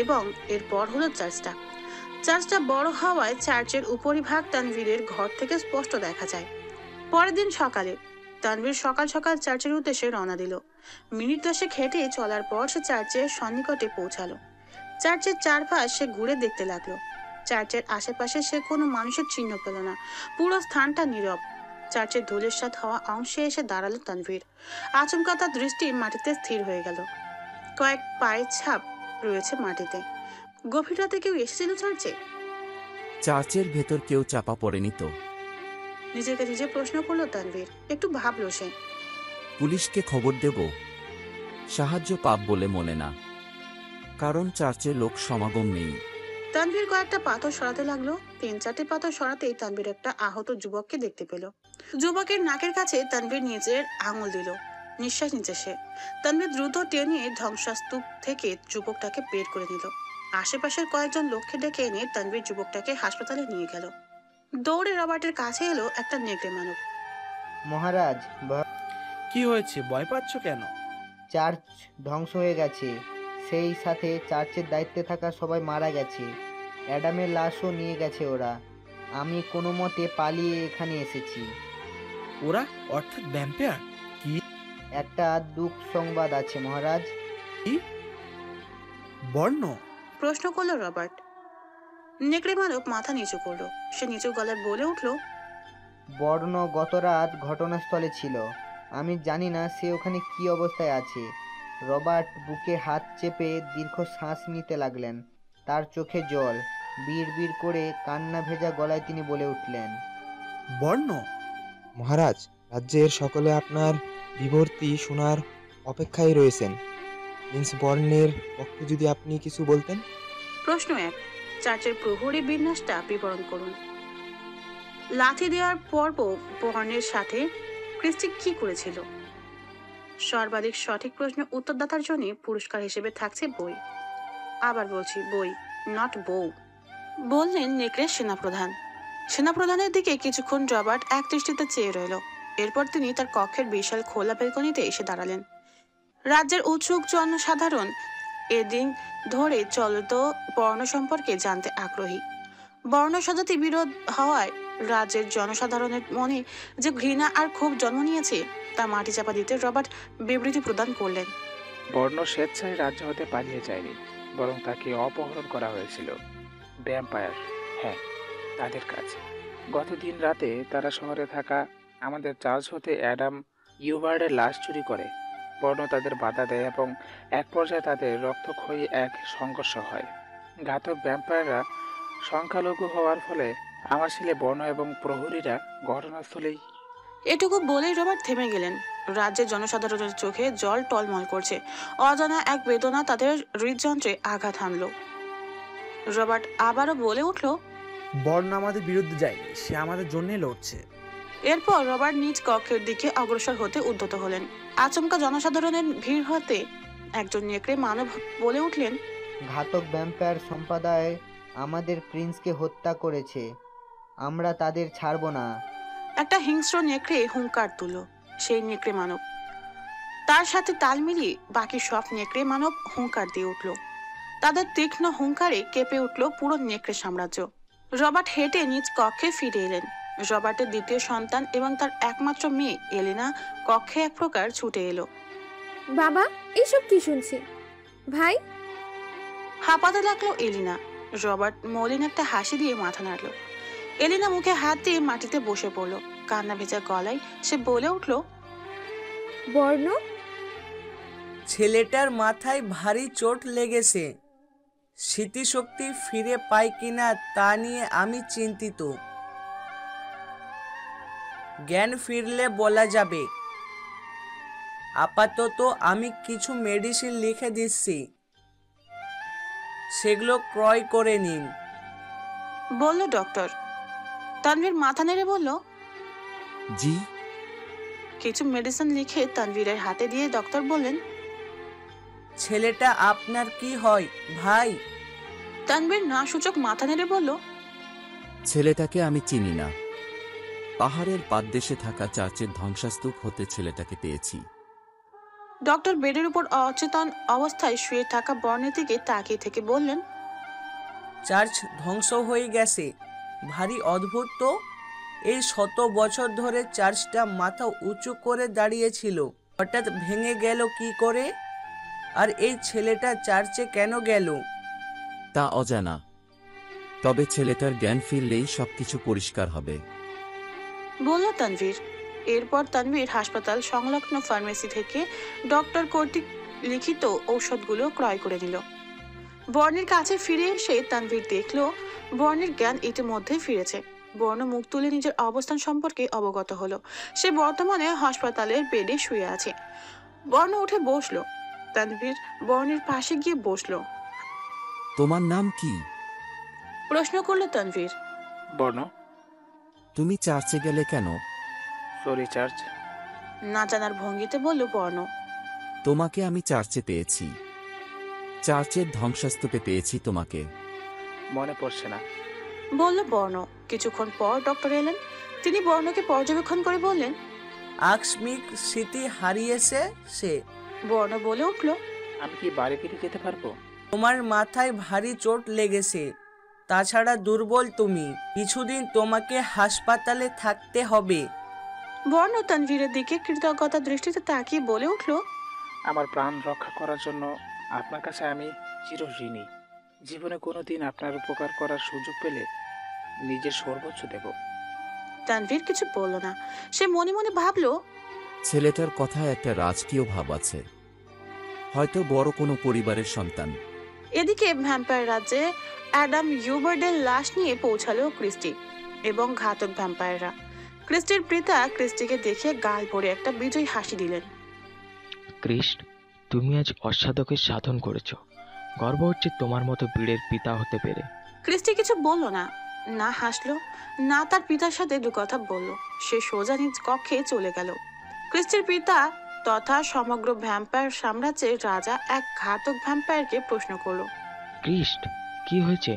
এবং এরপর হলো চার্চটা। চার্চটা বড় হওয়ায় চার্চের উপরিভাগ তানভীরের ঘর থেকে স্পষ্ট দেখা যায়। পরের দিন সকালে তানভীর সকাল সকাল চার্চের উদ্দেশ্যে রওনা দিল। মিনিট 10 হেঁটে চলার পর সে চার্চের সন্নিকটে পৌঁছালো। চার্চের চারপাশ সে ঘুরে দেখতে লাগলো। চার্চের আশেপাশে সে কোনো মানুষের চিহ্ন পেল না। পুরো স্থানটা নীরব। চার্চের ধূলিসাৎ হওয়া অংশে এসে দাঁড়ালো তানভীর। আচমকা তার দৃষ্টি মাটিতে স্থির হয়ে গেল। কয়েক পায়ের ছাপ রয়েছে মাটিতে। গভীর রাতে কেউ এসেছিল চার্চে? চার্চের ভেতর কেউ চাপা পড়েনি তো? নিজেকে নিজে প্রশ্ন করলো তানভীর। একটু ভাবলো সে। পুলিশকে খবর দেব? সাহায্য পাব বলে মনে না, কারণ চার্চে লোক সমাগম নেই। তানভীর কয়েকটা পাথর সরাতে লাগলো। 3-4টে পাথর সরাতেই তানভীর একটা আহত যুবককে দেখতে পেল। যুবকের নাকের কাছে তানভীর নিজের আঙুল দিল। নিঃশ্বাস নিচ্ছে সে। তানভীর দ্রুত টেনে ধ্বংসস্তূপ থেকে যুবকটাকে বের করে নিল। আশেপাশের কয়েকজন লোককে ডেকে এনে তানভীর যুবকটাকে হাসপাতালে নিয়ে গেল। দৌড়ে রবার্টের কাছে এলো একটা নেকড়ে মানব। মহারাজ, কি হয়েছে? ভয় পাচ্ছ কেন? চার্চ ধ্বংস হয়ে গেছে, সেই সাথে চার্চের দায়িত্বে থাকা সবাই মারা গেছে। অ্যাডামের লাশও নিয়ে গেছে ওরা। আমি কোনো মতে পালিয়ে এখানে এসেছি। ওরা অর্থাৎ ভ্যাম্পায়ার? কি? একটা দুঃখ সংবাদ আছে মহারাজ। বর্ণ? প্রশ্ন করলো রবার্ট। নেকড়ে মানব মাথা নিচু করলো। সে নিচু গলায় বলে উঠল, বর্ণ গত রাত ঘটনাস্থলে ছিল। আমি জানি না সে ওখানে কি অবস্থায় আছে। রবার্ট বুকে হাত চেপে দীর্ঘ শ্বাস নিতে লাগলেন। তার চোখে জল। বিড় করে কান্না ভেজা গলায় তিনি বলে উঠলেন, বর্ণ? মহারাজ, রাজ্যের সকলে আপনার বিবর্তি শোনার অপেক্ষায় রয়েছেন। প্রিন্স বর্ণের পক্ষে যদি আপনি কিছু বলতেন। প্রশ্ন 1, চার্চের প্রহরী বিন্যাসটা বিবরণ করুন। লাথি দেওয়ার পর্ব বর্ণের সাথে ক্রিস্টি কি করেছিল? সর্বাধিক সঠিক প্রশ্নের উত্তরদাতার জন্য পুরস্কার হিসেবে থাকছে বই। আবার বলছি, বই, নট বউ, বললেন নেকড়ে সেনাপ্রধান। সেনাপ্রধানের দিকে কিছুক্ষণ রবার্ট এক দৃষ্টিতে চেয়ে রইল। এরপর তিনি তার কক্ষের বিশাল খোলা বেলকনিতে এসে দাঁড়ালেন। রাজ্যের উৎসুক জনসাধারণ এদিন ধরে চলত বর্ণ সম্পর্কে জানতে আগ্রহী। বর্ণ সাজাতে বিরোধ হওয়ায় রাজ্যের জনসাধারণের মনে যে ঘৃণা আর ক্ষোভ জন্ম নিয়েছে তা মাটি চাপা দিতে রবার্ট বিবৃতি প্রদান করলেন। বর্ণ স্বেচ্ছায় রাজ্য হতে পালিয়ে যায়নি, বরং তাকে অপহরণ করা হয়েছিল ভ্যাম্পায়ার, হ্যাঁ, তাদের কাছে। গত দিন রাতে তারা শহরে থাকা আমাদের চার্চ হতে অ্যাডাম ইউবার্ডের লাশ চুরি করে। বর্ণ তাদের বাধা দেয় এবং এক পর্যায়ে তাদের রক্তক্ষয়ী এক সংঘর্ষ হয়। ঘাতক ভ্যাম্পায়াররা সংখ্যালঘু হওয়ার ফলে আমার ছেলে বর্ণ এবং প্রহরীরা ঘটনাস্থলেই। এটুকু বলেই রবার্ট থেমে গেলেন। রাজ্যের জনসাধারণের চোখে জল টলমল করছে। অজানা এক বেদনা তাদের হৃদযন্ত্রে আঘাত হানল। রবার্ট আবারও বলে উঠল, বর্ণ আমাদের বিরুদ্ধে যায়নি, সে আমাদের জন্যই লড়ছে। এরপর রবার্ট নিজ কক্ষের দিকে অগ্রসর হতে উদ্যত হলেন। আচমকা জনসাধারণের ভিড় হতে একজন নেকড়ে মানব বলে উঠলেন, ঘাতক ভ্যাম্পায়ার সম্প্রদায় আমাদের প্রিন্সকে হত্যা করেছে। আমরা তাদের ছাড়ব না। একটা হিংস্র নেকড়ে হুঙ্কার তুলল। সেই নেকড়ে মানব, তার সাথে তাল মিলিয়ে বাকি সব নেকড়ে মানব হুঙ্কার দিয়ে উঠল। তাদের তীক্ষ্ণ হুঙ্কারে কেঁপে উঠল পুরো নেকড়ে সাম্রাজ্য। রবার্ট হেঁটে নিজ কক্ষে ফিরে এলেন। রবার্টের দ্বিতীয় সন্তান এবং তার একমাত্র মেয়ে এলিনা কক্ষে এক প্রকার ছুটে এলো। বাবা, এসব কি শুনছি? ভাই, হাঁপাতে লাগলো এলিনা। রবার্ট মলিন একটা হাসি দিয়ে মাথা নাড়ল। এলিনা মুখে হাত দিয়ে মাটিতে বসে পড়ল। কান্না ভেজা গলায় সে বলে উঠল, বর্ণ, ছেলেটার মাথায় ভারী চোট লেগেছে। স্মৃতিশক্তি ফিরে পায় কিনা তা নিয়ে আমি চিন্তিত। জ্ঞান ফিরলে বলা যাবে। আপাতত আমি কিছু মেডিসিন লিখে দিচ্ছি, সেগুলো ক্রয় করে নিন, বলল ডক্টর। তানভীর মাথা নেড়ে বলল, জি। কিছু মেডিসিন লিখে তানভীরের হাতে দিয়ে ডক্টর বললেন, ছেলেটা আপনার কি হয় ভাই? তানভীর না সূচক মাথা নেড়ে বলল, ছেলেটাকে আমি চিনি না। পাহাড়ের পাদদেশে থাকা চার্চের ধ্বংসস্তূপ হতে ছেলেটাকে পেয়েছি। ডক্টর বেডের উপর অচেতন অবস্থায় শুয়ে থাকা বর্ণের দিকে তাকিয়ে থেকে বললেন, চার্চ ধ্বংস হয়ে গেছে। ভারী অদ্ভুত তো। এই 100 বছর ধরে চার্চটা মাথা উঁচু করে দাঁড়িয়েছিল, হঠাৎ ভেঙে গেল কি করে? আর এই ছেলেটা চার্চে কেন গেল? তা অজানা, তবে ছেলেটার জ্ঞান ফিরলেই সবকিছু পরিষ্কার হবে, বলল তানভীর। এরপর তানভীর হাসপাতাল সংলগ্ন ফার্মেসি থেকে ডক্টর কর্তৃক লিখিত ঔষধগুলো ক্রয় করে নিল। বর্ণের কাছে ফিরে এসে তানভীর দেখলো বর্ণের জ্ঞান ইতিমধ্যেই ফিরেছে। বর্ণ মুখ তুলে নিজের অবস্থান সম্পর্কে অবগত হলো। সে বর্তমানে হাসপাতালের বেডে শুয়ে আছে। বর্ণ উঠে বসলো। তানভীর বর্ণের পাশে গিয়ে বসলো। তোমার নাম কি? প্রশ্ন করলো তানভীর। বর্ণ। তুমি চার্চে গেলে কেন? Sorry church. না জানার ভঙ্গিতে বলল বর্ণ। তোমাকে আমি চার্চে পেয়েছি। চার্চের ধ্বংসস্তূপে পেয়েছি তোমাকে। মনে পড়ছে না। বলল বর্ণ। কিছুক্ষণ পর ডক্টর এলেন। তিনি বর্ণকে পর্যবেক্ষণ করে বললেন, আকস্মিক স্মৃতি হারিয়েছে সে। বর্ণ বলে উঠল, আমি কি বাড়ি ফিরে যেতে পারবো? তোমার মাথায় ভারী চোট লেগেছে, তাছাড়া দুর্বল তুমি। কিছুদিন তোমাকে হাসপাতালে থাকতে হবে। বর্ণ তানভীরের দিকে কৃতজ্ঞতা দৃষ্টিতে তাকিয়ে বলে উঠল, আমার প্রাণ রক্ষা করার জন্য আপনার কাছে আমি চিরঋণী। জীবনে কোনোদিন আপনার উপকার করার সুযোগ পেলে নিজের সর্বোচ্চ দেব। তানভীর কিছু বলল না। সে মনে মনে ভাবলো, ছেলেটার কথায় একটা রাজকীয় ভাব আছে, হয়তো বড় কোনো পরিবারের সন্তান। এদিকে ভ্যাম্পায়ার রাজ্যে অ্যাডাম ইউবার্ডের লাশ নিয়ে পৌঁছালো ক্রিস্টি এবং ঘাতক ভ্যাম্পায়াররা। ক্রিস্টির পিতা ক্রিস্টিকে দেখে গাল ভরে একটা বিজয়ী হাসি দিলেন। ক্রিস্ট, তুমি আজ অসাধকের সাধন করেছো। গর্ব হচ্ছে তোমার মতো বীরের পিতা হতে পেরে। ক্রিস্টি কিছু বলল না, না হাসলো, না তার পিতার সাথে দু কথা বলল। সে সোজা নিজ কক্ষে চলে গেল। ক্রিস্টির পিতা তথা সমগ্র ভ্যাম্পায়ার সাম্রাজ্যের রাজা এক ঘাতক ভ্যাম্পায়ারকে প্রশ্ন করলো, ক্রিস্ট, কি হয়েছে?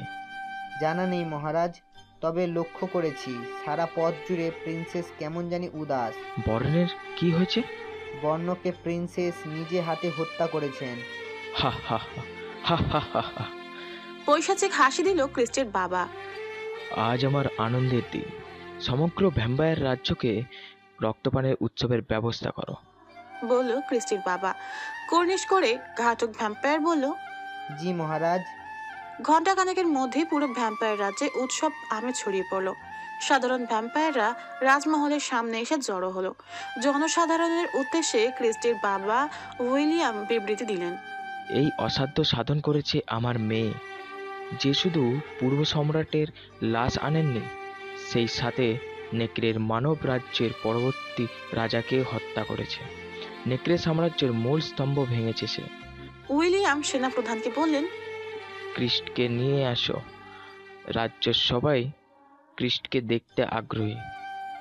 জানা নেই মহারাজ, তবে লক্ষ্য করেছি সারা পথ জুড়ে প্রিন্সেস কেমন জানি উদাস। বর্ণের কি হয়েছে? বর্ণকে প্রিন্সেস নিজে হাতে হত্যা করেছেন। হা হা হা হা হা হা হা। পৈশাচিক হাসি দিল ক্রিস্টির বাবা। আজ আমার আনন্দের দিন। সমগ্র ভ্যাম্পায়ার রাজ্যকে রক্তপানের উৎসবের ব্যবস্থা করো, বলল ক্রিস্টির বাবা। কর্নিশ করে ঘাতক ভ্যাম্পায়ার বলল, জি মহারাজ। ঘণ্টাখানেকের মধ্যেই পুরো ভ্যাম্পায়ার রাজ্যে উৎসব আমেজ ছড়িয়ে পড়ল। সাধারণ ভ্যাম্পায়াররা রাজমহলের সামনে এসে জড়ো হলো। জনসাধারণের উদ্দেশ্যে ক্রিস্টির বাবা উইলিয়াম বিবৃতি দিলেন, এই অসাধ্য সাধন করেছে আমার মেয়ে, যে শুধু পূর্ব সম্রাটের লাশ আনেননি, সেই সাথে নেকড়ের মানব রাজ্যের পরবর্তী রাজাকে হত্যা করেছে। নেকড়ে সাম্রাজ্যের মূল স্তম্ভ ভেঙেছে সে। উইলিয়াম সেনাপ্রধানকে বললেন, ক্রিস্টকে নিয়ে আসো। রাজ্যের সবাই ক্রিস্টকে দেখতে আগ্রহী।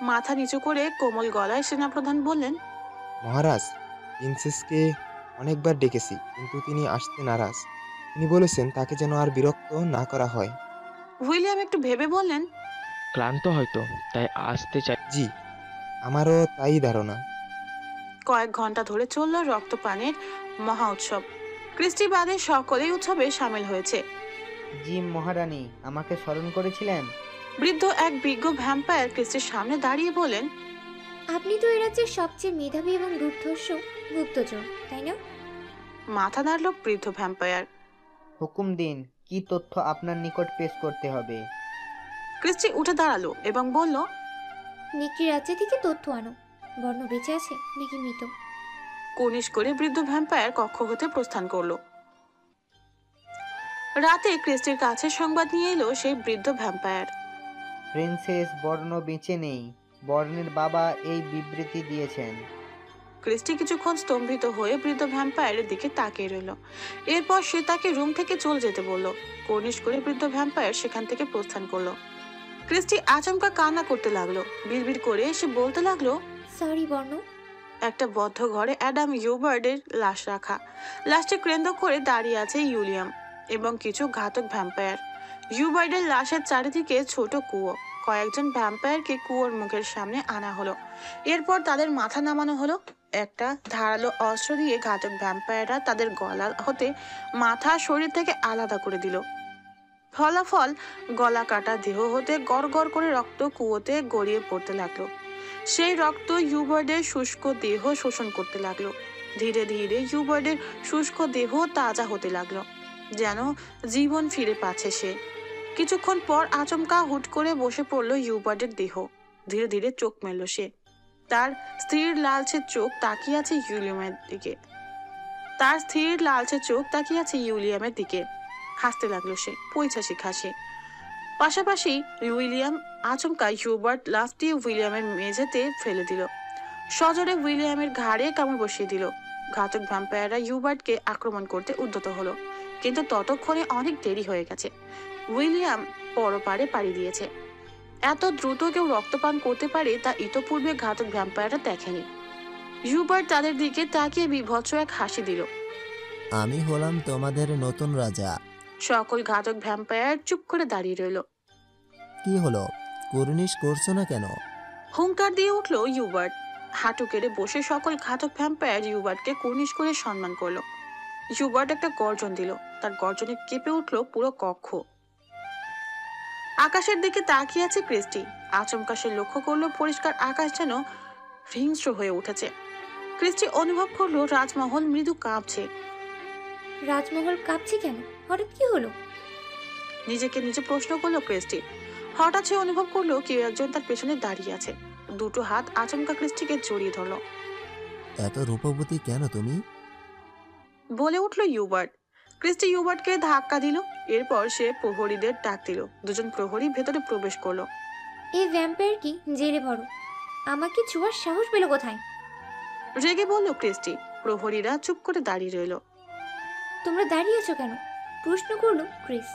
মাথা নিচু করে কোমল গলায় সেনাপ্রধান বললেন, মহারাজ, প্রিন্সেসকে অনেকবার ডেকেছি, কিন্তু তিনি আসতে নারাজ। তিনি বলেছেন তাকে যেন আর বিরক্ত না করা হয়। উইলিয়াম একটু ভেবে বললেন, ক্লান্ত হয়তো, তাই আসতে চাই। জি, আমারও তাই ধারণা। কয়েক ঘন্টা ধরে চলল রক্তপানের মহা উৎসব। ক্রিস্টি বাদে সকলেই উৎসবে সামিল হয়েছে। জি মহারানী, আমাকে স্মরণ করেছিলেন? বৃদ্ধ এক বিজ্ঞ ভ্যাম্পায়ার ক্রিস্টির সামনে দাঁড়িয়ে বলেন, আপনি তো এই রাজ্যের সবচেয়ে মেধাবী এবং দুর্ধর্ষ গুপ্তচর, তাই না? মাথা নাড়ল বৃদ্ধ ভ্যাম্পায়ার। হুকুম দিন, কি তথ্য আপনার নিকট পেশ করতে হবে? ক্রিস্টি উঠে দাঁড়ালো এবং বলল, নেকড়ি রাজ্য থেকে তথ্য আনো। বর্ণ বেঁচে আছে নাকি মৃত? কনিশ করে বৃদ্ধ ভ্যাম্পায়ার কক্ষ হতে প্রস্থান করলো। রাতে ক্রিস্টির কাছে সংবাদ নিয়ে এলো সেই বৃদ্ধ ভ্যাম্পায়ার। প্রিন্সেস বর্ণ বেঁচে নেই, বর্ণের বাবা এই বিবৃতি দিয়েছেন। ক্রিস্টি কিছুক্ষণ স্তম্ভিত হয়ে বৃদ্ধ ভ্যাম্পায়ারের দিকে তাকিয়ে রইল। এরপর সে তাকে রুম থেকে চলে যেতে বলল। কর্নিশ করে বৃদ্ধ ভ্যাম্পায়ার সেখান থেকে প্রস্থান করলো। ক্রিস্টি আচমকা কান্না করতে লাগলো। বিড়বিড় করে সে বলতে লাগলো, সরি বর্ণ। একটা বদ্ধ ঘরে অ্যাডাম ইউবার্ডের লাশ রাখা। লাশটি কেন্দ্র করে দাঁড়িয়ে আছে ইউলিয়াম এবং কিছু ঘাতক ভ্যাম্পায়ার। ইউবার্ডের লাশের চারিদিকে ছোট কুয়ো। কয়েকজন ভ্যাম্পায়ারকে কুয়োর মুখের সামনে আনা হলো। এরপর তাদের মাথা নামানো হলো। একটা ধারালো অস্ত্র দিয়ে ঘাতক ভ্যাম্পায়াররা তাদের গলা হতে মাথা শরীর থেকে আলাদা করে দিল। ফলাফল, গলা কাটা দেহ হতে গড় গড় করে রক্ত কুয়োতে গড়িয়ে পড়তে লাগলো। সেই রক্ত ইউবার্ডের শুষ্ক দেহ শোষণ করতে লাগলো। ধীরে ধীরে ইউবার্ডের শুষ্ক দেহ তাজা হতে লাগলো, যেন জীবন ফিরে পাচ্ছে সে। কিছুক্ষণ পর আচমকা হুট করে বসে পড়লো ইউবার্ডের দেহ। ধীরে ধীরে চোখ মেলল সে। তার স্থির লালচে চোখ তাকিয়ে আছে ইউলিয়ামের দিকে। হাসতে লাগলো সে পৈশাচিক হাসি। পাশাপাশি উইলিয়াম আচমকা হিউবার্ট লাফ দিয়ে উইলিয়ামের মেঝেতে ফেলে দিল। সজোরে উইলিয়ামের ঘাড়ে কামড় বসিয়ে দিল। ঘাতক ভ্যাম্পায়াররা হিউবার্টকে আক্রমণ করতে উদ্যত হলো, কিন্তু ততক্ষণে অনেক দেরি হয়ে গেছে। উইলিয়াম পরপারে পাড়ি দিয়েছে। এত দ্রুত কেউ রক্তপান করতে পারে তা ইতোপূর্বে ঘাতক ভ্যাম্পায়াররা দেখেনি। হিউবার্ট তাদের দিকে তাকিয়ে বিভৎস এক হাসি দিল। আমি হলাম তোমাদের নতুন রাজা। সকল ঘাতক ভ্যাম্পায়ার চুপ করে দাঁড়িয়ে রইল। কি হলো, কুর্নিশ করছো না কেন? হুঙ্কার দিয়ে উঠল হিউবার্ট। হাঁটু কেড়ে বসে সকল ঘাতক ভ্যাম্পায়ার হিউবার্টকে কুর্নিশ করে সম্মান করলো। হিউবার্ট একটা গর্জন দিল, তার গর্জনে কেঁপে উঠল পুরো কক্ষ। আকাশের দিকে তাকিয়ে আছে ক্রিস্টি। আচমকা সে লক্ষ্য করলো পরিষ্কার আকাশ যেন হিংস্র হয়ে উঠেছে। ক্রিস্টি অনুভব করলো রাজমহল মৃদু কাঁপছে। রাজমহল কাঁপছে কেন? হঠাৎ কি হলো? নিজেকে নিজে প্রশ্ন করলো ক্রিস্টি। হঠাৎ সে অনুভব করলো কেউ একজন তার পেছনে দাঁড়িয়ে আছে। দুটো হাত আচমকা ক্রিস্টিকে জড়িয়ে ধরলো। এত রূপবতী কেন তুমি? বলে উঠল হিউবার্ট। ক্রিস্টি হিউবার্টকে ধাক্কা দিল। এরপর সে প্রহরীদের ডাক দিল। দুজন প্রহরী ভেতরে প্রবেশ করলো। এই ভ্যাম্পায়ার কি জেলে ভরো, আমাকে ছোঁয়ার সাহস পেল কোথায়? রেগে বলল ক্রিস্টি। প্রহরীরা চুপ করে দাঁড়িয়ে রইল। তোমরা দাঁড়িয়ে আছো কেন? প্রশ্ন করলো ক্রিস।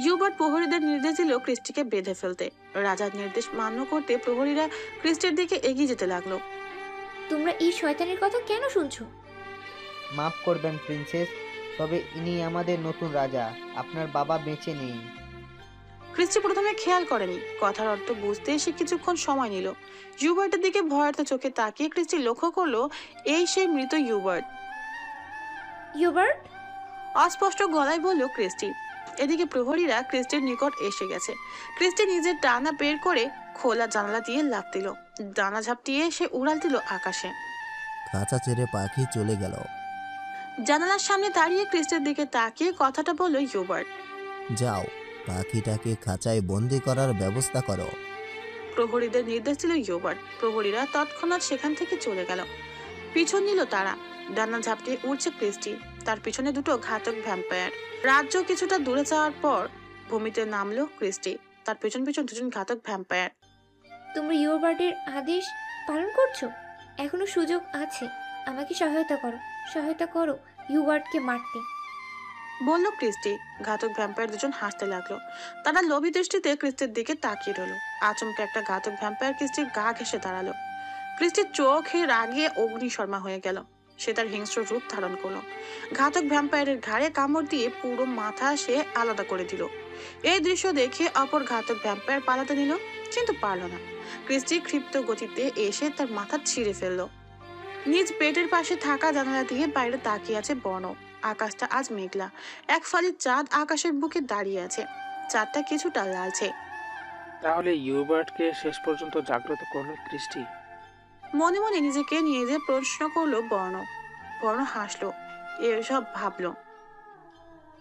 হিউবার্ট প্রহরীদের নির্দেশ দিল ক্রিস্টিকে বেঁধে ফেলতে। রাজার নির্দেশ মান্য করতে প্রহরীরা ক্রিস্টির দিকে এগিয়ে যেতে লাগলো। তোমরা এই শয়তানের কথা কেন শুনছো? মাফ করবেন প্রিন্সেস, তবে ইনি আমাদের নতুন রাজা। আপনার বাবা বেঁচে নেই। ক্রিস্টি প্রথমে খেয়াল করেনি। কথার অর্থ বুঝতে সে কিছুক্ষণ সময় নিল। হিউবার্টের দিকে ভয়ার্ত চোখে তাকিয়ে ক্রিস্টি লক্ষ্য করলো এই সেই মৃত হিউবার্ট। হিউবার্ট? অস্পষ্ট গলায় বলল ক্রিস্টি। এদিকে প্রহরীরা ক্রিস্টির নিকট এসে গেছে। ক্রিস্টি নিজের ডানা বের করে খোলা জানালা দিয়ে লাফ দিল। ডানা ঝাপটিয়ে সে উড়াল দিল আকাশে। খাঁচা ছেড়ে পাখি চলে গেল। জানালার সামনে দাঁড়িয়ে ক্রিস্টির দিকে তাকিয়ে কথাটা বলল হিউবার্ট। যাও, পাখিটাকে খাঁচায় বন্দি করার ব্যবস্থা করো। প্রহরীদের নির্দেশ দিল হিউবার্ট। প্রহরীরা তৎক্ষণাৎ সেখান থেকে চলে গেল। পিছন নিল তারা। ডানা ঝাপটিয়ে উঠছে ক্রিস্টি, তার পিছনে দুটো ঘাতক ভ্যাম্পায়ার। রাজ্য কিছুটা দূরে যাওয়ার পর ভূমিতে নামলো ক্রিস্টি, তার পেছন পেছন দুজন ঘাতক ভ্যাম্পায়ার। তোমরা হিউবার্টের আদেশ পালন করছো? এখনো সুযোগ আছে, আমাকে সহায়তা করো হিউবার্টকে মারতে, বলল ক্রিস্টি। ঘাতক ভ্যাম্পায়ার দুজন হাসতে লাগলো। তারা লোভী দৃষ্টিতে ক্রিস্টির দিকে তাকিয়ে রইল। আচমকা একটা ঘাতক ভ্যাম্পায়ার ক্রিস্টির গা ঘেঁষে দাঁড়ালো। ক্রিস্টির চোখে রাগে অগ্নিশর্মা হয়ে গেল। সে তার হিংস্র রূপ ধারণ করলো। ঘাতক ভ্যাম্পায়ারের ঘাড়ে কামড় দিয়ে পুরো মাথা সে আলাদা করে দিল। এই দৃশ্য দেখে অপর ঘাতক ভ্যাম্পায়ার পালাতে নিল, কিন্তু পারল না। ক্রিস্টি ক্ষিপ্ত গতিতে এসে তার মাথা ছিঁড়ে ফেললো। নিজ পেটের পাশে থাকা জানালা দিয়ে বাইরে তাকিয়ে আছে বর্ণ। আকাশটা আজ মেঘলা। এক ফালি চাঁদ আকাশের বুকে দাঁড়িয়ে আছে। চাঁদটা কিছুটা লালচে। তাহলে হিউবার্টকে শেষ পর্যন্ত জাগ্রত করলো ক্রিস্টি। মনে মনে নিজেকে নিয়ে যে প্রশ্ন করলো বর্ণ। বর্ণ হাসলো, এসব ভাবলো।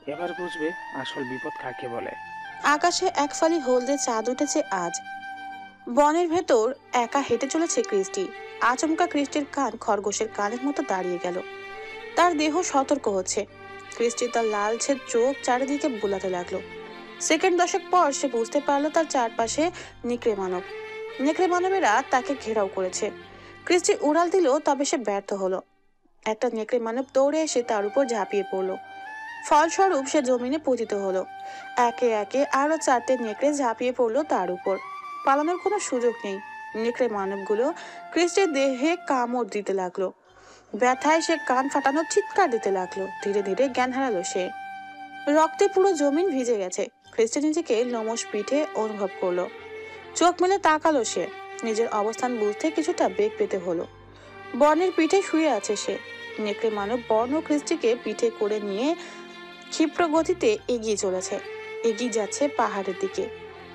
এবার বুঝবে আসল বিপদ কাকে বলে। আকাশে এক ফালি হলদে চাঁদ উঠেছে আজ। বনের ভেতর একা হেঁটে চলেছে ক্রিস্টি। আচমকা ক্রিস্টির কান খরগোশের কানের মতো দাঁড়িয়ে গেল। তার দেহ সতর্ক হচ্ছে। ক্রিস্টি তার লালচে চোখ চারিদিকে বুলাতে লাগলো। সেকেন্ড দশক পর সে বুঝতে পারলো তার চারপাশে নেকড়ে মানব। নেকড়ে মানবেরা তাকে ঘেরাও করেছে। ক্রিস্টি উড়াল দিল, তবে সে ব্যর্থ হলো। একটা নেকড়ে মানব দৌড়ে এসে তার উপর ঝাঁপিয়ে পড়লো। ফলস্বরূপ সে জমিনে পতিত হলো। একে একে আরো 4টে নেকড়ে ঝাঁপিয়ে পড়লো তার উপর। পালানোর কোনো সুযোগ নেই। নেকড়ে মানবগুলো ক্রিস্টির দেহে কামড় দিতে লাগলো। ব্যথায় সে কান ফাটানোর চিৎকার দিতে লাগলো। ধীরে ধীরে জ্ঞান হারালো সে। রক্তে পুরো জমিন ভিজে গেছে। ক্রিস্টি নিজেকে লোমশ পিঠে অনুভব করলো। চোখ মেলে তাকালো সে। নিজের অবস্থান বুঝতে কিছুটা বেগ পেতে হলো। বর্ণের পিঠে শুয়ে আছে সে। নেকড়ে মানব বর্ণ ক্রিস্টিকে পিঠে করে নিয়ে ক্ষিপ্র গতিতে এগিয়ে চলেছে। এগিয়ে যাচ্ছে পাহাড়ের দিকে।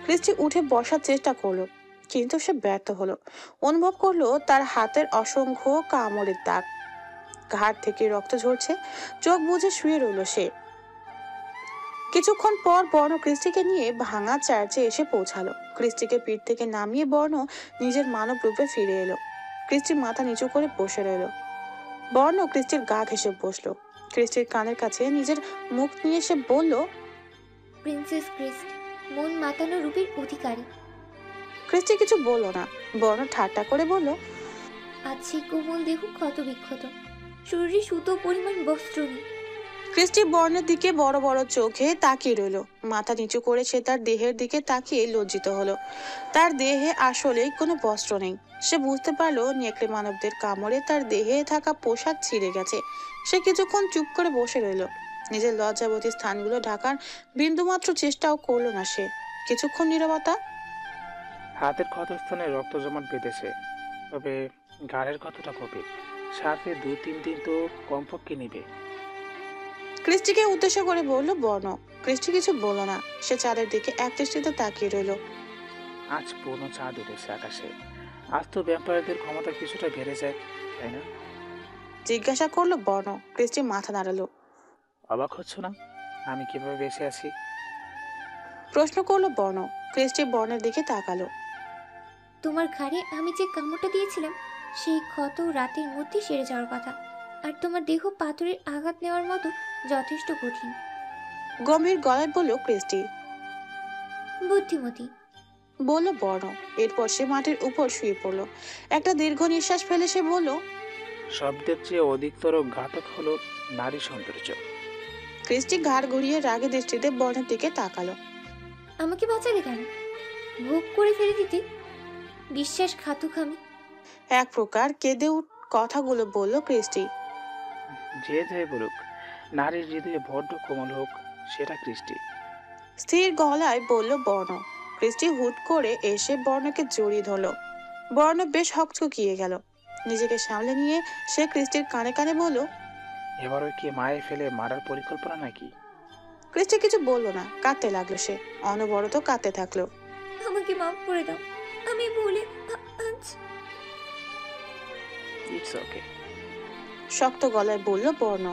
ক্রিস্টি উঠে বসার চেষ্টা করলো, কিন্তু সে ব্যর্থ হলো। অনুভব করলো তার হাতের অসংখ্য কামড়ের দাগ। ঘাড় থেকে রক্ত ঝরছে। চোখ বুজে শুয়ে রইল সে। কিছুক্ষণ পর বর্ণ ক্রিস্টিকে নিয়ে ভাঙা চার্চে এসে পৌঁছালো। ক্রিস্টিকে পিঠ থেকে নামিয়ে বর্ণ নিজের মানব রূপে ফিরে এলো। ক্রিস্টি মাথা নিচু করে বসে রইল। বর্ণ ক্রিস্টির গা ঘেঁষে বসলো। ক্রিস্টির কানের কাছে নিজের মুখ নিয়ে সে বলল, প্রিন্সেস ক্রিস্ট মন মাতানো রূপের অধিকারী। ক্রিস্টি কিছু বলল না। বর্ণ ঠাট্টা করে বলল, আজ সেই কোমল দেহ ক্ষত বিক্ষত, শরীরে সুতো পরিমাণ বস্ত্র নেই। ক্রিস্টি বর্ণের দিকে বড় বড় চোখে তাকিয়ে রইল। মাথা নিচু করে সে তার দেহের দিকে তাকিয়ে লজ্জিত হলো। তার দেহে আসলেই কোনো বস্ত্র নেই। সে বুঝতে পারলো নেকড়ে মানবদের কামড়ে তার দেহে থাকা পোশাক ছিঁড়ে গেছে। সে কিছুক্ষণ চুপ করে বসে রইল। নিজের লজ্জাবতী স্থানগুলো ঢাকার বিন্দুমাত্র চেষ্টাও করলো না সে। কিছুক্ষণ নীরবতা। হাতের ক্ষতস্থানে রক্ত জমাট বেঁধেছে, তবে গাড়ের কতটা গভীর, সাথে 2-3 দিন তো কমপক্ষে নিবে। ক্রিস্টিকে উদ্দেশ্য করে বলল বর্ণ। ক্রিস্টি কিছু বলল না। সে চাঁদের দিকে এক দৃষ্টিতে তাকিয়ে রইল। আজ পূর্ণ চাঁদ উঠেছে আকাশে। আজ তো ভ্যাম্পায়ারদের ক্ষমতা কিছুটা বেড়ে যায়, তাই না? জিজ্ঞাসা করলো বর্ণ। ক্রিস্টি মাথা নাড়ালো। অবাক হচ্ছ না আমি কিভাবে বেঁচে আছি? প্রশ্ন করলো বর্ণ। ক্রিস্টি বর্ণের দিকে তাকালো। তোমার ঘাড়ে আমি যে কামড়টা দিয়েছিলাম সেই ক্ষত রাতের মধ্যে সেরে যাওয়ার কথা, আর তোমার দেহ পাথরের আঘাত নেওয়ার মতো যথেষ্ট কঠিন। গম্ভীর গলায় বলল ক্রিস্টি। বুদ্ধিমতী, বলল বর্ণ। এরপর সে মাটির উপর শুয়ে পড়লো। একটা দীর্ঘ নিঃশ্বাস ফেলে সে বলল, শব্দের চেয়ে অধিকতর ঘাতক হলো নারী সৌন্দর্য। ক্রিস্টি ঘাড় ঘুরিয়ে রাগে দৃষ্টিতে বর্ণের দিকে তাকালো। আমাকে বাঁচালে কেন? ভোগ করে ফেলে দিতে? বিশ্বাসঘাতক আমি। এক প্রকার কেঁদে কথাগুলো বলল ক্রিস্টি। যে যাই বলুক, নারীর হৃদয়ে বড্ড কোমল হোক, সেটা ক্রিস্টি। স্থির গলায় বলল বর্ণ। ক্রিস্টি হুট করে এসে বর্ণকে জড়িয়ে ধরল। বর্ণ বেশ হকচকিয়ে গেল। নিজেকে সামলে নিয়ে সে ক্রিস্টির কানে কানে বলল, এবার ওই কি মায়ে ফেলে মারার পরিকল্পনা নাকি? ক্রিস্টি কিছু বলল না। কাঁদতে লাগলো সে। অনবরত কাঁদতে থাকলো। আমাকে মাফ করে দাও, আমি ভুলে আজ। ইটস ওকে, শক্ত গলায় বলল বর্ণ।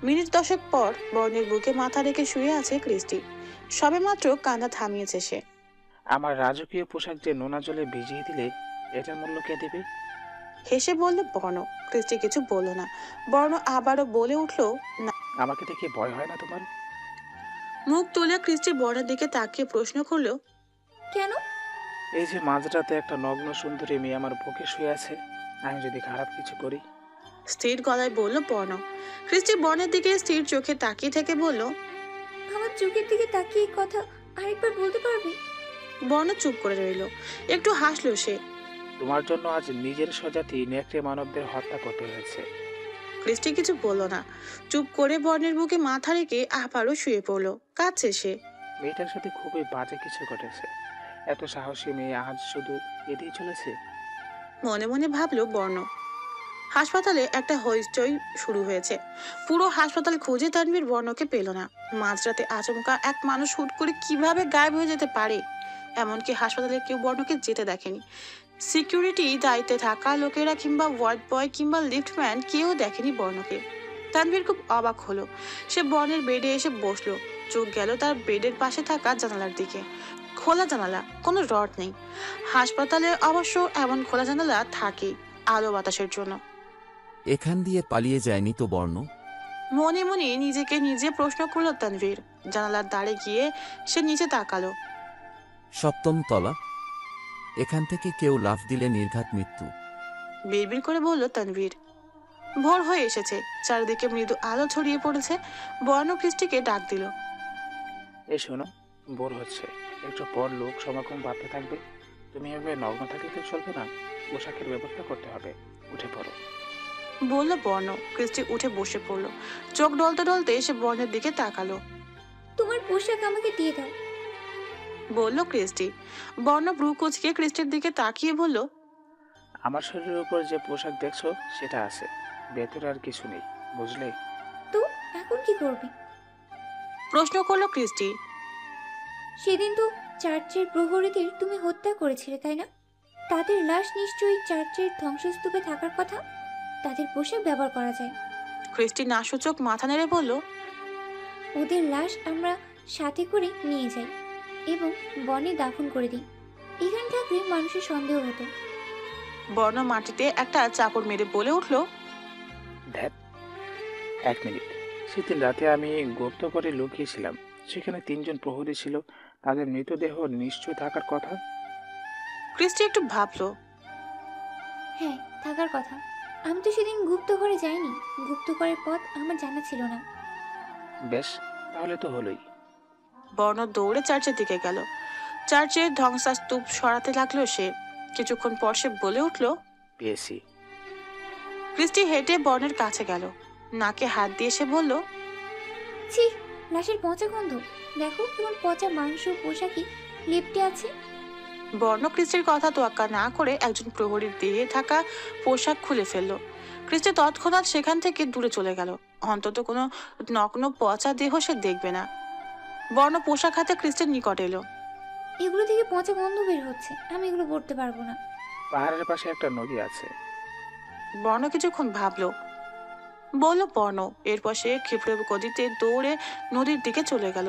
মিনিট 10 পর বর্ণের বুকে মাথা রেখে শুয়ে আছে ক্রিস্টি। সবেমাত্র কান্না থামিয়েছে সে। আমার রাজকীয় পোশাক যে নোনা জলে ভিজিয়ে দিলে এটার মূল্য কে দেবে? হেসে বলল বর্ণ। ক্রিস্টি কিছু বলল না। বর্ণ আবারও বলে উঠল, না। আমাকে দেখে ভয় হয় না তোমার? মুখ তুলে ক্রিস্টি বর্ণের দিকে তাকিয়ে প্রশ্ন করলো, কেন? এই যে মাঝরাতে একটা নগ্ন সুন্দরী মেয়ে আমার বুকে শুয়ে আছে, আমি যদি খারাপ কিছু করি? স্থির গলায় বলল বর্ণ। ক্রিস্টি বর্ণের দিকে স্থির চোখে তাকিয়ে থেকে বলল, আমার চোখের দিকে তাকিয়ে এই কথা আরেকবার বলতে পারবে? বর্ণ চুপ করে রইল। একটু হাসলো সে। তোমার জন্য আজ নিজের স্বজাতি নেকড়ে মানবদের হত্যা করতে হয়েছে। ক্রিস্টি কিছু বলল না। চুপ করে বর্ণের বুকে মাথা রেখে আবারও শুয়ে পড়লো। কাঁদছে সে। মেয়েটার সাথে খুবই বাজে কিছু ঘটেছে। এত সাহসী মেয়ে আজ শুধু এতেই চলেছে। মনে মনে ভাবলো বর্ণ। হাসপাতালে একটা হইচই শুরু হয়েছে। পুরো হাসপাতাল খুঁজে তানভীর বর্ণকে পেল না। মাঝরাতে আচমকা এক মানুষ হুট করে কিভাবে গায়েব হয়ে যেতে পারে? এমনকি হাসপাতালে কেউ বর্ণকে যেতে দেখেনি। সিকিউরিটি দায়িত্বে থাকা লোকেরা কিংবা ওয়ার্ড বয় কিংবা লিফটম্যান কেউ দেখেনি বর্ণকে। তানভীর খুব অবাক হলো। সে বর্ণের বেডে এসে বসলো। চোখ গেল তার বেডের পাশে থাকা জানালার দিকে। খোলা জানালা, কোনো রড নেই। হাসপাতালে অবশ্য এমন খোলা জানালা থাকে আলো বাতাসের জন্য। এখান দিয়ে পালিয়ে যায়নি তো বর্ণ? মনে মনে নিজেকে নিজে প্রশ্ন করলো তানভীর। জানালার ধারে গিয়ে সে নিচে তাকালো। 7ম তলা। এখান থেকে কেউ লাফ দিলে নির্ঘাত মৃত্যু। বিড়বিড় করে বলল তানভীর। ভোর হয়ে এসেছে। চারিদিকে মৃদু আলো ছড়িয়ে পড়েছে। বর্ণ ক্রিস্টিকে ডাক দিল। এই শোনো, বোর হচ্ছে, একটু পর লোক সমাগম বাড়তে থাকবে। তুমি এভাবে নগ্ন থাকলে তো চলবে না, পোশাকের ব্যবস্থা করতে হবে। উঠে পড়ো, বলল বর্ণ। ক্রিস্টি উঠে বসে পড়লো। চোখ ডলতে ডলতে সে বর্ণের দিকে তাকালো। তোমার পোশাক আমাকে দিয়ে দাও, বলল ক্রিস্টি। বর্ণ ভ্রু কুচকে ক্রিস্টির দিকে তাকিয়ে বলল, আমার শরীরের উপর যে পোশাক দেখছো সেটা আছে, ভেতরে আর কিছু নেই, বুঝলে? তো এখন কি করবে? প্রশ্ন করলো ক্রিস্টি। সেদিন তো চার্চের প্রহরীদের তুমি হত্যা করেছিলে, তাই না? তাদের লাশ নিশ্চয়ই চার্চের ধ্বংসস্তূপে থাকার কথা। তাদের পোশাক ব্যবহার করা যায়। ক্রিস্টি নাসূচক মাথা নেড়ে বলল, ওদের লাশ আমরা সাথে করে নিয়ে যাই এবং বনে দাফন করে দিই। এখানে থাকলে মানুষের সন্দেহ হতো। বর্ণ মাটিতে একটা চাপড় মেরে বলে উঠল, ধ্যাত। এক মিনিট। সেদিন রাতে আমি গুপ্ত করে লুকিয়েছিলাম, সেখানে 3জন প্রহরী ছিল, তাদের মৃতদেহ নিশ্চয় থাকার কথা। ক্রিস্টি একটু ভাবলো। হ্যাঁ, থাকার কথা। আমি তো সেদিন গুপ্ত ঘরে যাইনি। গুপ্ত ঘরের পথ আমার জানা ছিল না। বেশ, তাহলে তো হলোই। বর্ণ দৌড়ে চার্চের দিকে গেল। চার্চের ধ্বংসাস্তূপ সরাতে লাগলো সে। কিছুক্ষণ পর সে বলে উঠল, পেয়েছি। ক্রিস্টি হেঁটে বর্ণের কাছে গেল। নাকে হাত দিয়ে সে বলল, ছি, লাশের পচা গন্ধ। দেখো কেমন পচা মাংস পোশাকই লেপ্টে আছে। বর্ণ ক্রিস্টির কথা তোয়াক্কা না করে একজন প্রহরীর দেহে থাকা পোশাক খুলে ফেলল। ক্রিস্টি তৎক্ষণাৎ সেখান থেকে দূরে চলে গেল। অন্তত কোনো নগ্ন পচা দেহ সে দেখবে না। বর্ণ পোশাক হাতে ক্রিস্টির নিকট এলো। এগুলো থেকে পচা গন্ধ বের হচ্ছে, আমি এগুলো পড়তে পারবো না। পাহাড়ের পাশে একটা নদী আছে। বর্ণ কিছুক্ষণ ভাবলো, বলল বর্ণ। এরপর সে ক্ষিপ্র গতিতে দৌড়ে নদীর দিকে চলে গেল।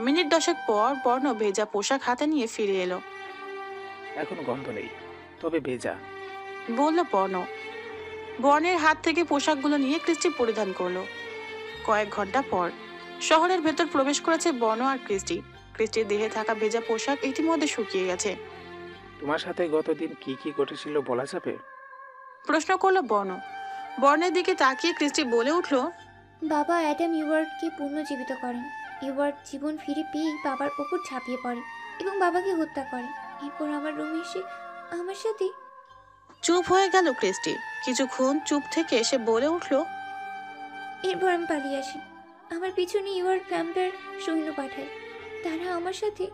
মিনিট 10 পর বর্ণ ভেজা পোশাক হাতে নিয়ে ফিরে এলো। এখন গন্ধ নেই, তবে ভেজা, বলল বর্ণ। বর্ণের হাত থেকে পোশাকগুলো নিয়ে ক্রিস্টি পরিধান করলো। কয়েক ঘন্টা পর শহরের ভেতর প্রবেশ করেছে বর্ণ আর ক্রিস্টি। ক্রিস্টির দেহে থাকা ভেজা পোশাক ইতিমধ্যে শুকিয়ে গেছে। তোমার সাথে গতদিন কি কি ঘটেছিল বলা যাবে? প্রশ্ন করলো বর্ণ। বর্ণের দিকে তাকিয়ে ক্রিস্টি বলে উঠল, বাবা অ্যাডাম ইওয়ার্ডকে পুনর্জীবিত করেন। ইওয়ার্ড জীবন ফিরে পেয়েই বাবার ওপর ঝাঁপিয়ে পড়ে এবং বাবাকে হত্যা করে। এরপর আমার রুমে এসে আমার সাথে। চুপ হয়ে গেল ক্রিস্টি। কিছুক্ষণ চুপ থেকে সে বলে উঠল, এরপর আমি পালিয়ে আসি। আমার পিছনে ইওয়ার্ড ভ্যাম্পায়ার সৈন্য পাঠায়। তারা আমার সাথে।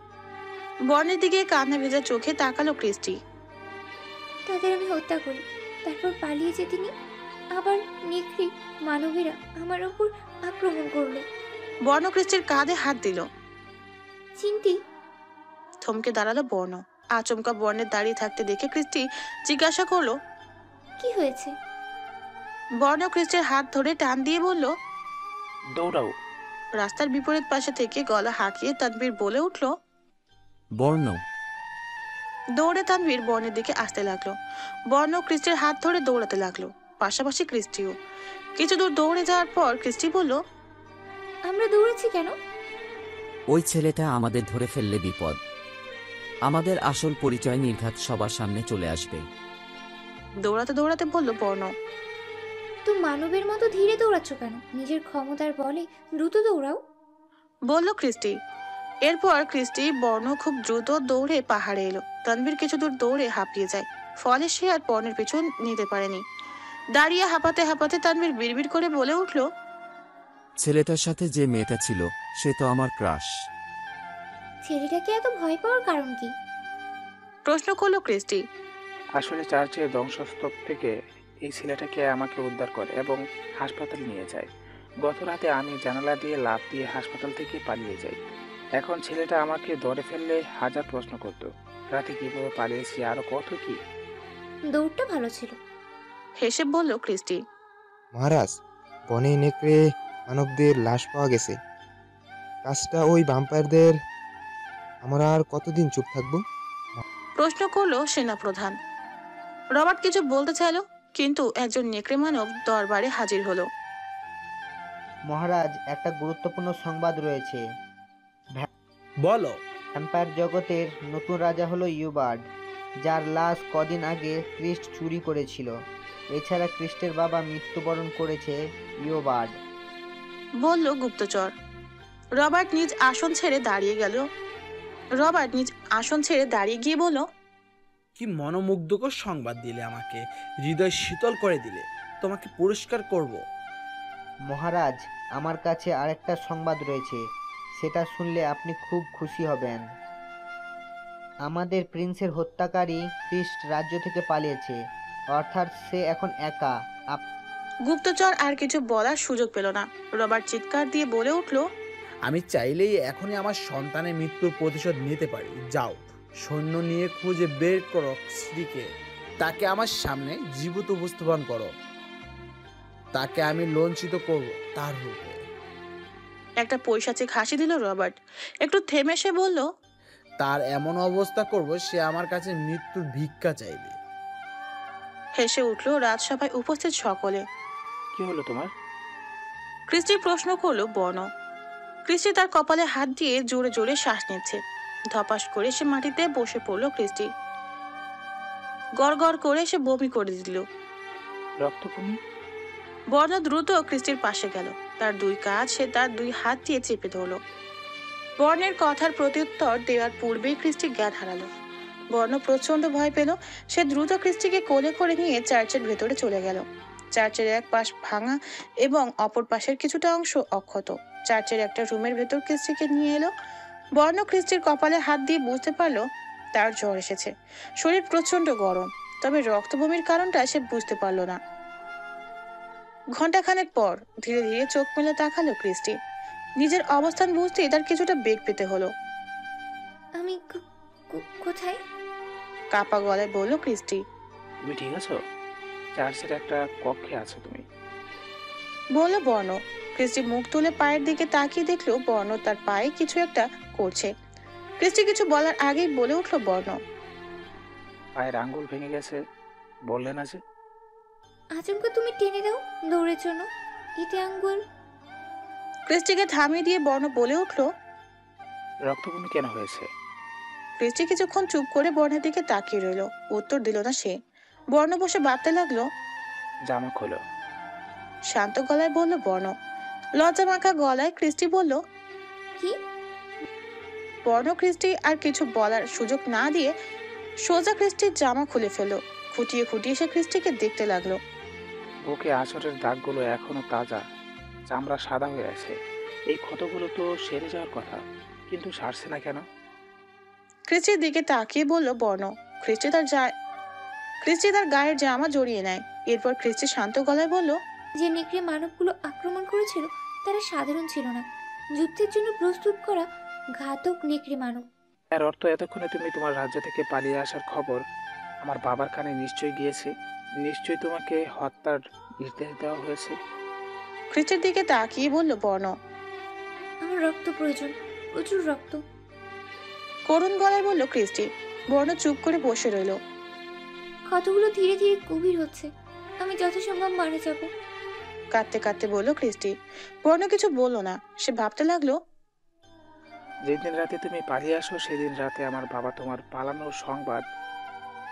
বর্ণের দিকে কান্না ভেজা চোখে তাকালো ক্রিস্টি। তাদের আমি হত্যা করি। তারপর পালিয়ে যেতে নি আবার নেকড়ে মানবেরা আমার ওপর আক্রমণ করলো। বর্ণ ক্রিস্টির কাঁধে হাত দিল। চিন্তি। থমকে দাঁড়ালো বর্ণ। আচমকা বর্ণের দাঁড়িয়ে থাকতে দেখে ক্রিস্টি জিজ্ঞাসা করলো, কি হয়েছে? বর্ণ ক্রিস্টির হাত ধরে টান দিয়ে বলল, দৌড়াও। রাস্তার বিপরীত পাশে থেকে গলা হাঁকিয়ে তানভীর বলে উঠল। বর্ণ। দৌড়ে তানভীর বর্ণের দিকে আসতে লাগলো। বর্ণ ক্রিস্টির হাত ধরে দৌড়াতে লাগলো, পাশাপাশি ক্রিস্টিও। কিছু দূর দৌড়ে যাওয়ার পর ক্রিস্টি বলল, আমরা দৌড়াচ্ছি কেন? ওই ছেলেটা আমাদের ধরে ফেললে বিপদ। আমাদের আসল পরিচয় নির্ঘাত সবার সামনে চলে আসবে। দৌড়াতে দৌড়াতে বলল বর্ণ। তো মানবের মতো ধীরে দৌড়াচ্ছ কেন? নিজের ক্ষমতার বলে দ্রুত দৌড়াও, বলল ক্রিস্টি। এরপর ক্রিস্টি বর্ণ খুব দ্রুত দৌড়ে পাহাড়ে এলো। তানভীর কিছু দূর দৌড়ে হাঁপিয়ে যায়, ফলে সে আর বর্ণের পিছু নিতে পারেনি। দাঁড়িয়ে হাঁপাতে হাঁপাতে তানভীর বিড়বিড় করে বলে উঠল, ছেলেটার সাথে যে মেয়েটা ছিল সে তো আমার ক্রাশ। ছেলেটাকে এত ভয় পাওয়ার কারণ কি? প্রশ্ন করলো ক্রিস্টি। আসলে চার্চের ধ্বংসস্তূপ থেকে এই ছেলেটাকে আমাকে উদ্ধার করে এবং হাসপাতালে নিয়ে যায়। গত রাতে আমি জানালা দিয়ে লাফ দিয়ে হাসপাতাল থেকে পালিয়ে যাই। এখন ছেলেটা আমাকে ধরে ফেললে হাজার প্রশ্ন করতো, রাতে কিভাবে পালিয়েছি, আরো কত কি। দৌড়টা ভালো ছিল, হেসে বলল ক্রিস্টি। মহারাজ, বনে নেকড়ে মানবদের লাশ পাওয়া গেছে। কাজটা ওই ভাম্পায়ারদের। আমরা আর কতদিন চুপ থাকবো? প্রশ্ন করলো সেনাপ্রধান। রবার্ট কিছু বলতে চাইল, কিন্তু একজন নেকড়ে মানব দরবারে হাজির হলো। মহারাজ, একটা গুরুত্বপূর্ণ সংবাদ রয়েছে। বলো। ভ্যাম্পায়ার জগতের নতুন রাজা হলো ইউবার্ড, যার লাশ কদিন আগে ক্রিস্ট চুরি করেছিল। এছাড়া ক্রিস্টের বাবা মৃত্যুবরণ করেছে ইউবার্ড, বলল গুপ্তচর। রবার্ট নিজ আসন ছেড়ে দাঁড়িয়ে গিয়ে বলল, কি মনোমুগ্ধকর সংবাদ দিলে আমাকে, হৃদয় শীতল করে দিলে। তোমাকে পুরস্কার করব। মহারাজ, আমার কাছে আরেকটা সংবাদ রয়েছে, সেটা শুনলে আপনি খুব খুশি হবেন। আমাদের প্রিন্সের হত্যাকারী ক্রিস্ট রাজ্য থেকে পালিয়েছে, অর্থাৎ সে এখন একা। গুপ্তচর আর কিছু বলার সুযোগ পেল না। রবার্ট চিৎকার দিয়ে বলে উঠল, আমি চাইলেই এখনই আমার সন্তানের মৃত্যুর প্রতিশোধ নিতে পারি। যাও, সৈন্য নিয়ে খুঁজে বের করো স্ত্রীকে। তাকে আমার সামনে জীবিত উপস্থাপন করো। তাকে আমি লঞ্চিত করব তার রূপে। একটা পৈশাচিক হাসি দিল রবার্ট। একটু থেমে সে বলল, তার এমন অবস্থা করব সে আমার কাছে মৃত্যুর ভিক্ষা চাইবে। হেসে উঠল রাজসভায় উপস্থিত সকলে। কি হলো তোমার? ক্রিস্টির প্রশ্ন করলো বর্ণ। ক্রিস্টি তার কপালে হাত দিয়ে জোরে জোরে শ্বাস নিচ্ছে। ধপাস করে সে মাটিতে বসে পড়লো। ক্রিস্টি গড় গড় করে সে বমি করে দিল। রক্তভূমি। বর্ণ দ্রুত ক্রিস্টির পাশে গেল। তার দুই কাঁধ সে তার দুই হাত দিয়ে চেপে ধরলো। বর্ণের কথার প্রত্যুত্তর দেওয়ার পূর্বেই ক্রিস্টি জ্ঞান হারালো। বর্ণ প্রচন্ড ভয় পেল। সে দ্রুত ক্রিস্টিকে কোলে করে নিয়ে চার্চের ভেতরে চলে গেল। চার্চের এক পাশ ভাঙা এবং অপর পাশের কিছুটা অংশ অক্ষত। চার্চের একটা রুমের ভেতর ক্রিস্টিকে নিয়ে এলো। বর্ণ ক্রিস্টির কপালে হাত দিয়ে বুঝতে পারলো তার জ্বর এসেছে। শরীর প্রচন্ড গরম, তবে রক্তভূমির কারণটা সে বুঝতে পারলো না। ঘন্টাখানেক পর ধীরে ধীরে চোখ মেলে তাকালো ক্রিস্টি। নিজের অবস্থান বুঝতেই তার কিছুটা বেগ পেতে হলো। আমি কোথায়? কাপা গলায় বলল ক্রিস্টি। তুমি ঠিক আছো? চার্চের একটা কক্ষে আছো তুমি, বলল বর্ণ। ক্রিস্টি মুখ তুলে পায়ের দিকে তাকিয়ে দেখলো বর্ণ তার পায়ে কিছু একটা করছে। ক্রিস্টি কিছু বলার আগেই বলে উঠলো বর্ণ। পায়ের আঙ্গুল ভেঙে গেছে বললে না যে? আচমকা তুমি টেনে দাও দৌড়ের জন্য, এতে আঙ্গুল। ক্রিস্টিকে থামিয়ে দিয়ে বর্ণ বলে উঠলো, রক্তভূমি কেন হয়েছে? ক্রিস্টি কিছুক্ষণ চুপ করে বর্ণের দিকে তাকিয়ে রইল। উত্তর দিল না সে। বর্ণ বসে ভাবতে লাগলো। জামা খোলো, শান্ত গলায় বলল বর্ণ। লজ্জা মাখা গলায় ক্রিস্টি বলল, কি? বর্ণ ক্রিস্টি আর কিছু বলার সুযোগ না দিয়ে সোজা ক্রিস্টির জামা খুলে ফেললো। খুঁটিয়ে খুঁটিয়ে সে ক্রিস্টিকে দেখতে লাগলো। বুকে আঁচড়ের দাগগুলো এখনো তাজা, চামড়া সাদা হয়ে আছে। এই ক্ষতগুলো তো সেরে যাওয়ার কথা, কিন্তু সারছে না কেন? ক্রিস্টির দিকে তাকিয়ে বলল বর্ণ। ক্রিস্টি তার গায়ের জামা জড়িয়ে নেয়। এরপর ক্রিস্টি শান্ত গলায় বলল, যে নেকড়ে মানবগুলো আক্রমণ করেছিল তারা সাধারণ ছিল না, যুদ্ধের জন্য প্রস্তুত করা ঘাতক নেকড়ে মানব। এর অর্থ এতক্ষণে তুমি তোমার রাজ্য থেকে পালিয়ে আসার খবর আমার বাবার কানে নিশ্চয়ই গিয়েছে। নিশ্চয়ই তোমাকে হত্যার নির্দেশ দেওয়া হয়েছে। ক্রিস্টির দিকে তাকিয়ে বলল বর্ণ। আমার রক্ত প্রয়োজন, প্রচুর রক্ত। করুণ গলায় বলল ক্রিস্টি। বর্ণ চুপ করে বসে রইল। ক্ষতগুলো ধীরে ধীরে গভীর হচ্ছে, আমি যথাসম্ভব মারা যাব। কাঁদতে কাঁদতে বলল ক্রিস্টি। বর্ণ কিছু বলল না। সে ভাবতে লাগলো, যেদিন রাতে তুমি পালিয়ে আসো সেদিন রাতে আমার বাবা তোমার পালানোর সংবাদ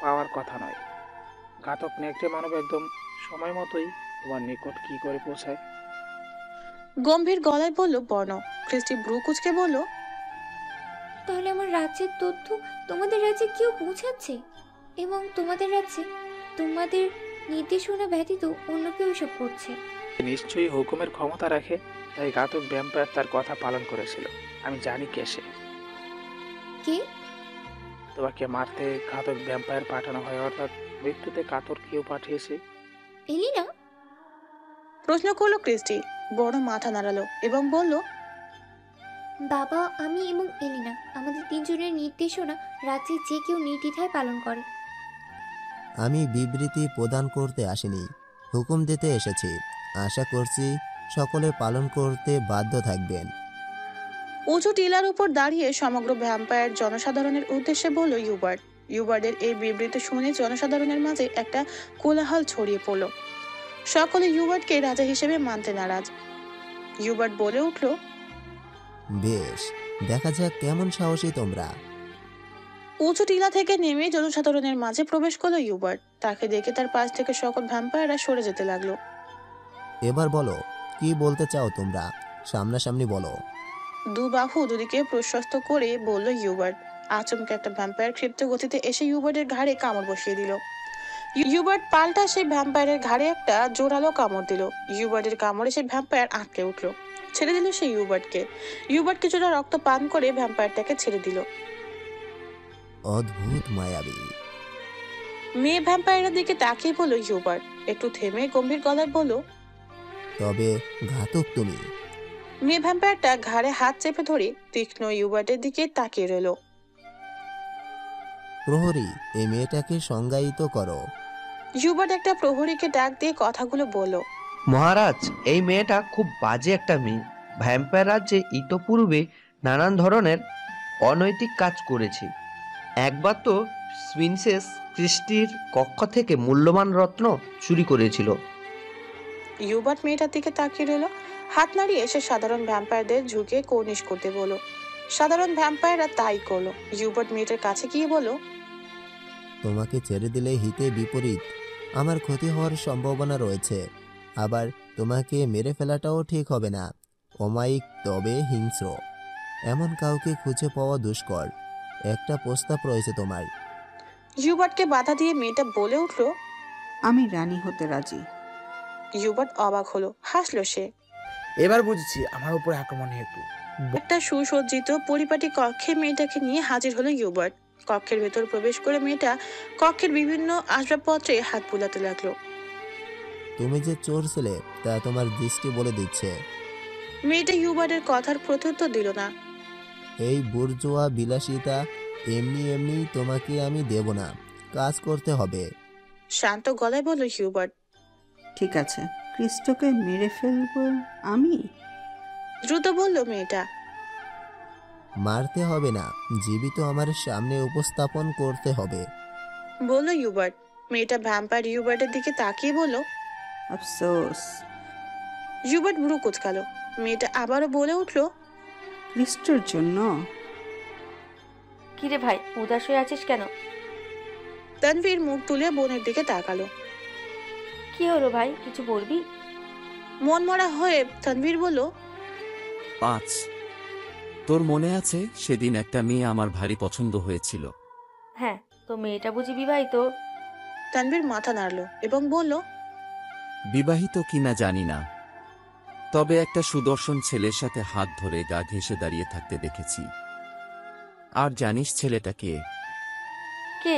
পাওয়ার কথা নয়। ঘাতক নেকড়ে মানব একদম সময় মতোই তোমার নিকট কি করে পৌঁছায়? গম্ভীর গলায় বলল বর্ণ। ক্রিস্টি ভ্রু কুঁচকে বলল, তাহলে আমার রাজ্যের তথ্য তোমাদের রাজ্যে কেউ পৌঁছাচ্ছে, এবং তোমাদের রাজ্যে তোমাদের নির্দেশনা ব্যতীত অন্য কেউ এসব করছে। নিশ্চয়ই হুকুমের ক্ষমতা রাখে, তাই ঘাতক ভ্যাম্পায়ার তার কথা পালন করেছিল। আমি জানি কে সে। কে? তোমাকে মারতে ঘাতক ভ্যাম্পায়ার পাঠানো হয়, অর্থাৎ মৃত্যুতে কাতর কেউ পাঠিয়েছে। এলিনা? প্রশ্ন করলো ক্রিস্টি। বড় মাথা নাড়ালো এবং বলল, বাবা, আমি এবং এলিনা, আমাদের তিনজনের নির্দেশনা রাজ্যে যে কেউ নির্দ্বিধায় পালন করে। আমি বিবৃতি প্রদান করতে আসিনি, হুকুম দিতে এসেছি। আশা করছি সকলে পালন করতে বাধ্য থাকবেন। উঁচু টিলার উপর দাঁড়িয়ে সমগ্র ভ্যাম্পায়ার জনসাধারণের উদ্দেশ্যে বলল ইউবার্ট। ইউবার্টের এই বিবৃতি শুনে জনসাধারণের মাঝে একটা কোলাহল ছড়িয়ে পড়ল। সকলে ইউবার্টকে রাজা হিসেবে মানতে নারাজ। ইউবার্ট বলে উঠল, বেশ, দেখা যাক কেমন সাহসী তোমরা। উঁচু টিলা থেকে নেমে জনসাধারণের মাঝে প্রবেশ করলো ইউবার্ট। তাকে দেখে তার পাশ থেকে সকল ভ্যাম্পায়াররা সরে যেতে লাগলো। এবার বলো, কি বলতে চাও তোমরা? সামনাসামনি বলো। দু বাহু দুদিকে প্রশস্ত করে বলল ইউবার্ট। আচমকা একটা ভ্যাম্পায়ার ক্ষিপ্ত গতিতে এসে ইউবার্টের ঘাড়ে কামড় বসিয়ে দিল। ইউবার্ট পাল্টা সেই ভ্যাম্পায়ারের ঘাড়ে একটা জোরালো কামড় দিল। ইউবার্টের কামড়ে সেই ভ্যাম্পায়ার আঁতকে উঠল। ছেড়ে দিল সেই ইউবার্টকে। ইউবার্ট কিছুটা রক্ত পান করে ভ্যাম্পায়ারটাকে ছেড়ে দিল। অদ্ভুত মায়াবী। মেয়ে ভ্যাম্পায়ারের দিকে তাকিয়ে বলল ইউবার্ট। একটু থেমে গম্ভীর গলায় বলল, তবে ঘাতক তুমি। মেয়ে ভ্যাম্পায়ারটা ঘাড়ে হাত চেপে ধরে তীক্ষ্ণ ইউবার্টের দিকে তাকিয়ে রইল। প্রহরী, এই মেয়েটাকে সংজ্ঞায়িত করো। ইউবার্ট একটা প্রহরীকে ডাক দিয়ে কথাগুলো বলল। মহারাজ, এই মেয়েটা খুব বাজে একটা মেয়ে। ভ্যাম্পায়ার রাজ্যে ইতোপূর্বে নানান ধরনের অনৈতিক কাজ করেছে। একবার তো প্রিন্সেস ক্রিস্টির কক্ষ থেকে মূল্যবান রত্ন চুরি করেছিল। ইউবার্ট মেয়েটার দিকে তাকিয়ে রইল। হাত নাড়িয়ে সে সাধারণ ভ্যাম্পায়ারদের ঝুঁকে কর্নিশ করতে বলল। সাধারণ ভ্যাম্পায়াররা তাই করলো। ইউবার্ট মেয়েটার কাছে গিয়ে বলল, তোমাকে ছেড়ে দিলে হিতে বিপরীত আমার ক্ষতি হওয়ার সম্ভাবনা রয়েছে। আবার তোমাকে মেরে ফেলাটাও ঠিক হবে না। অমায়িক তবে হিংস্র এমন কাউকে খুঁজে পাওয়া দুষ্কর। একটা প্রস্তাব রয়েছে তোমার। ইউবার্টকে বাধা দিয়ে মেয়েটা বলে উঠল, আমি রানী হতে রাজি। ইউবার্ট অবাক হলো, হাসলো সে। এবার বুঝেছি আমার উপর আক্রমণ হেতু। একটা সুসজ্জিত পরিপাটি কক্ষে মেয়েটাকে নিয়ে হাজির হলো ইউবার্ট। কক্ষের ভেতর প্রবেশ করে মেয়েটা কক্ষের বিভিন্ন আসবাবপত্রে হাত বুলাতে লাগলো। তুমি যে চোর ছিলে তা তোমার দৃষ্টি বলে দিচ্ছে। মেয়েটা ইউবার্টের কথার প্রত্যুত্তর দিল না। এই বুর্জোয়া বিলাসিতা এমনি এমনি তোমাকে আমি দেব না, কাজ করতে হবে। শান্ত গলায় বলল ইউবার্ট। ঠিক আছে, ক্রিস্টোকে মেরে ফেলবো আমি। দ্রুত বলল মেয়েটা। মারতে হবে না, জীবিত আমার সামনে উপস্থাপন করতে হবে, বলল ইউবার্ট। মেয়েটা ভ্যাম্পায়ার ইউবার্টের দিকে তাকিয়ে বলল, আফসোস। ইউবার্ট ভ্রু কুচকালো। মেয়েটা আবারও বলে উঠল, ক্রিস্টোর জন্য। কিরে ভাই, উদাস হয়ে আছিস কেন? তানভীর মুখ তুলে বোনের দিকে তাকালো। কি হলো ভাই, কিছু বলবি? মনমরা হয়ে তানভীর বলল, 5 তোর মনে আছে সেদিন একটা মেয়ে আমার ভারী পছন্দ হয়েছিল? হ্যাঁ, তো মেয়েটা বুঝি বিবাহিত? তানভীর মাথা নাড়ল এবং বলল, বিবাহিত কিনা জানি না, তবে একটা সুদর্শন ছেলের সাথে হাত ধরে গা ঘেঁষে দাঁড়িয়ে থাকতে দেখেছি। আর জানিস ছেলেটা কে? কে?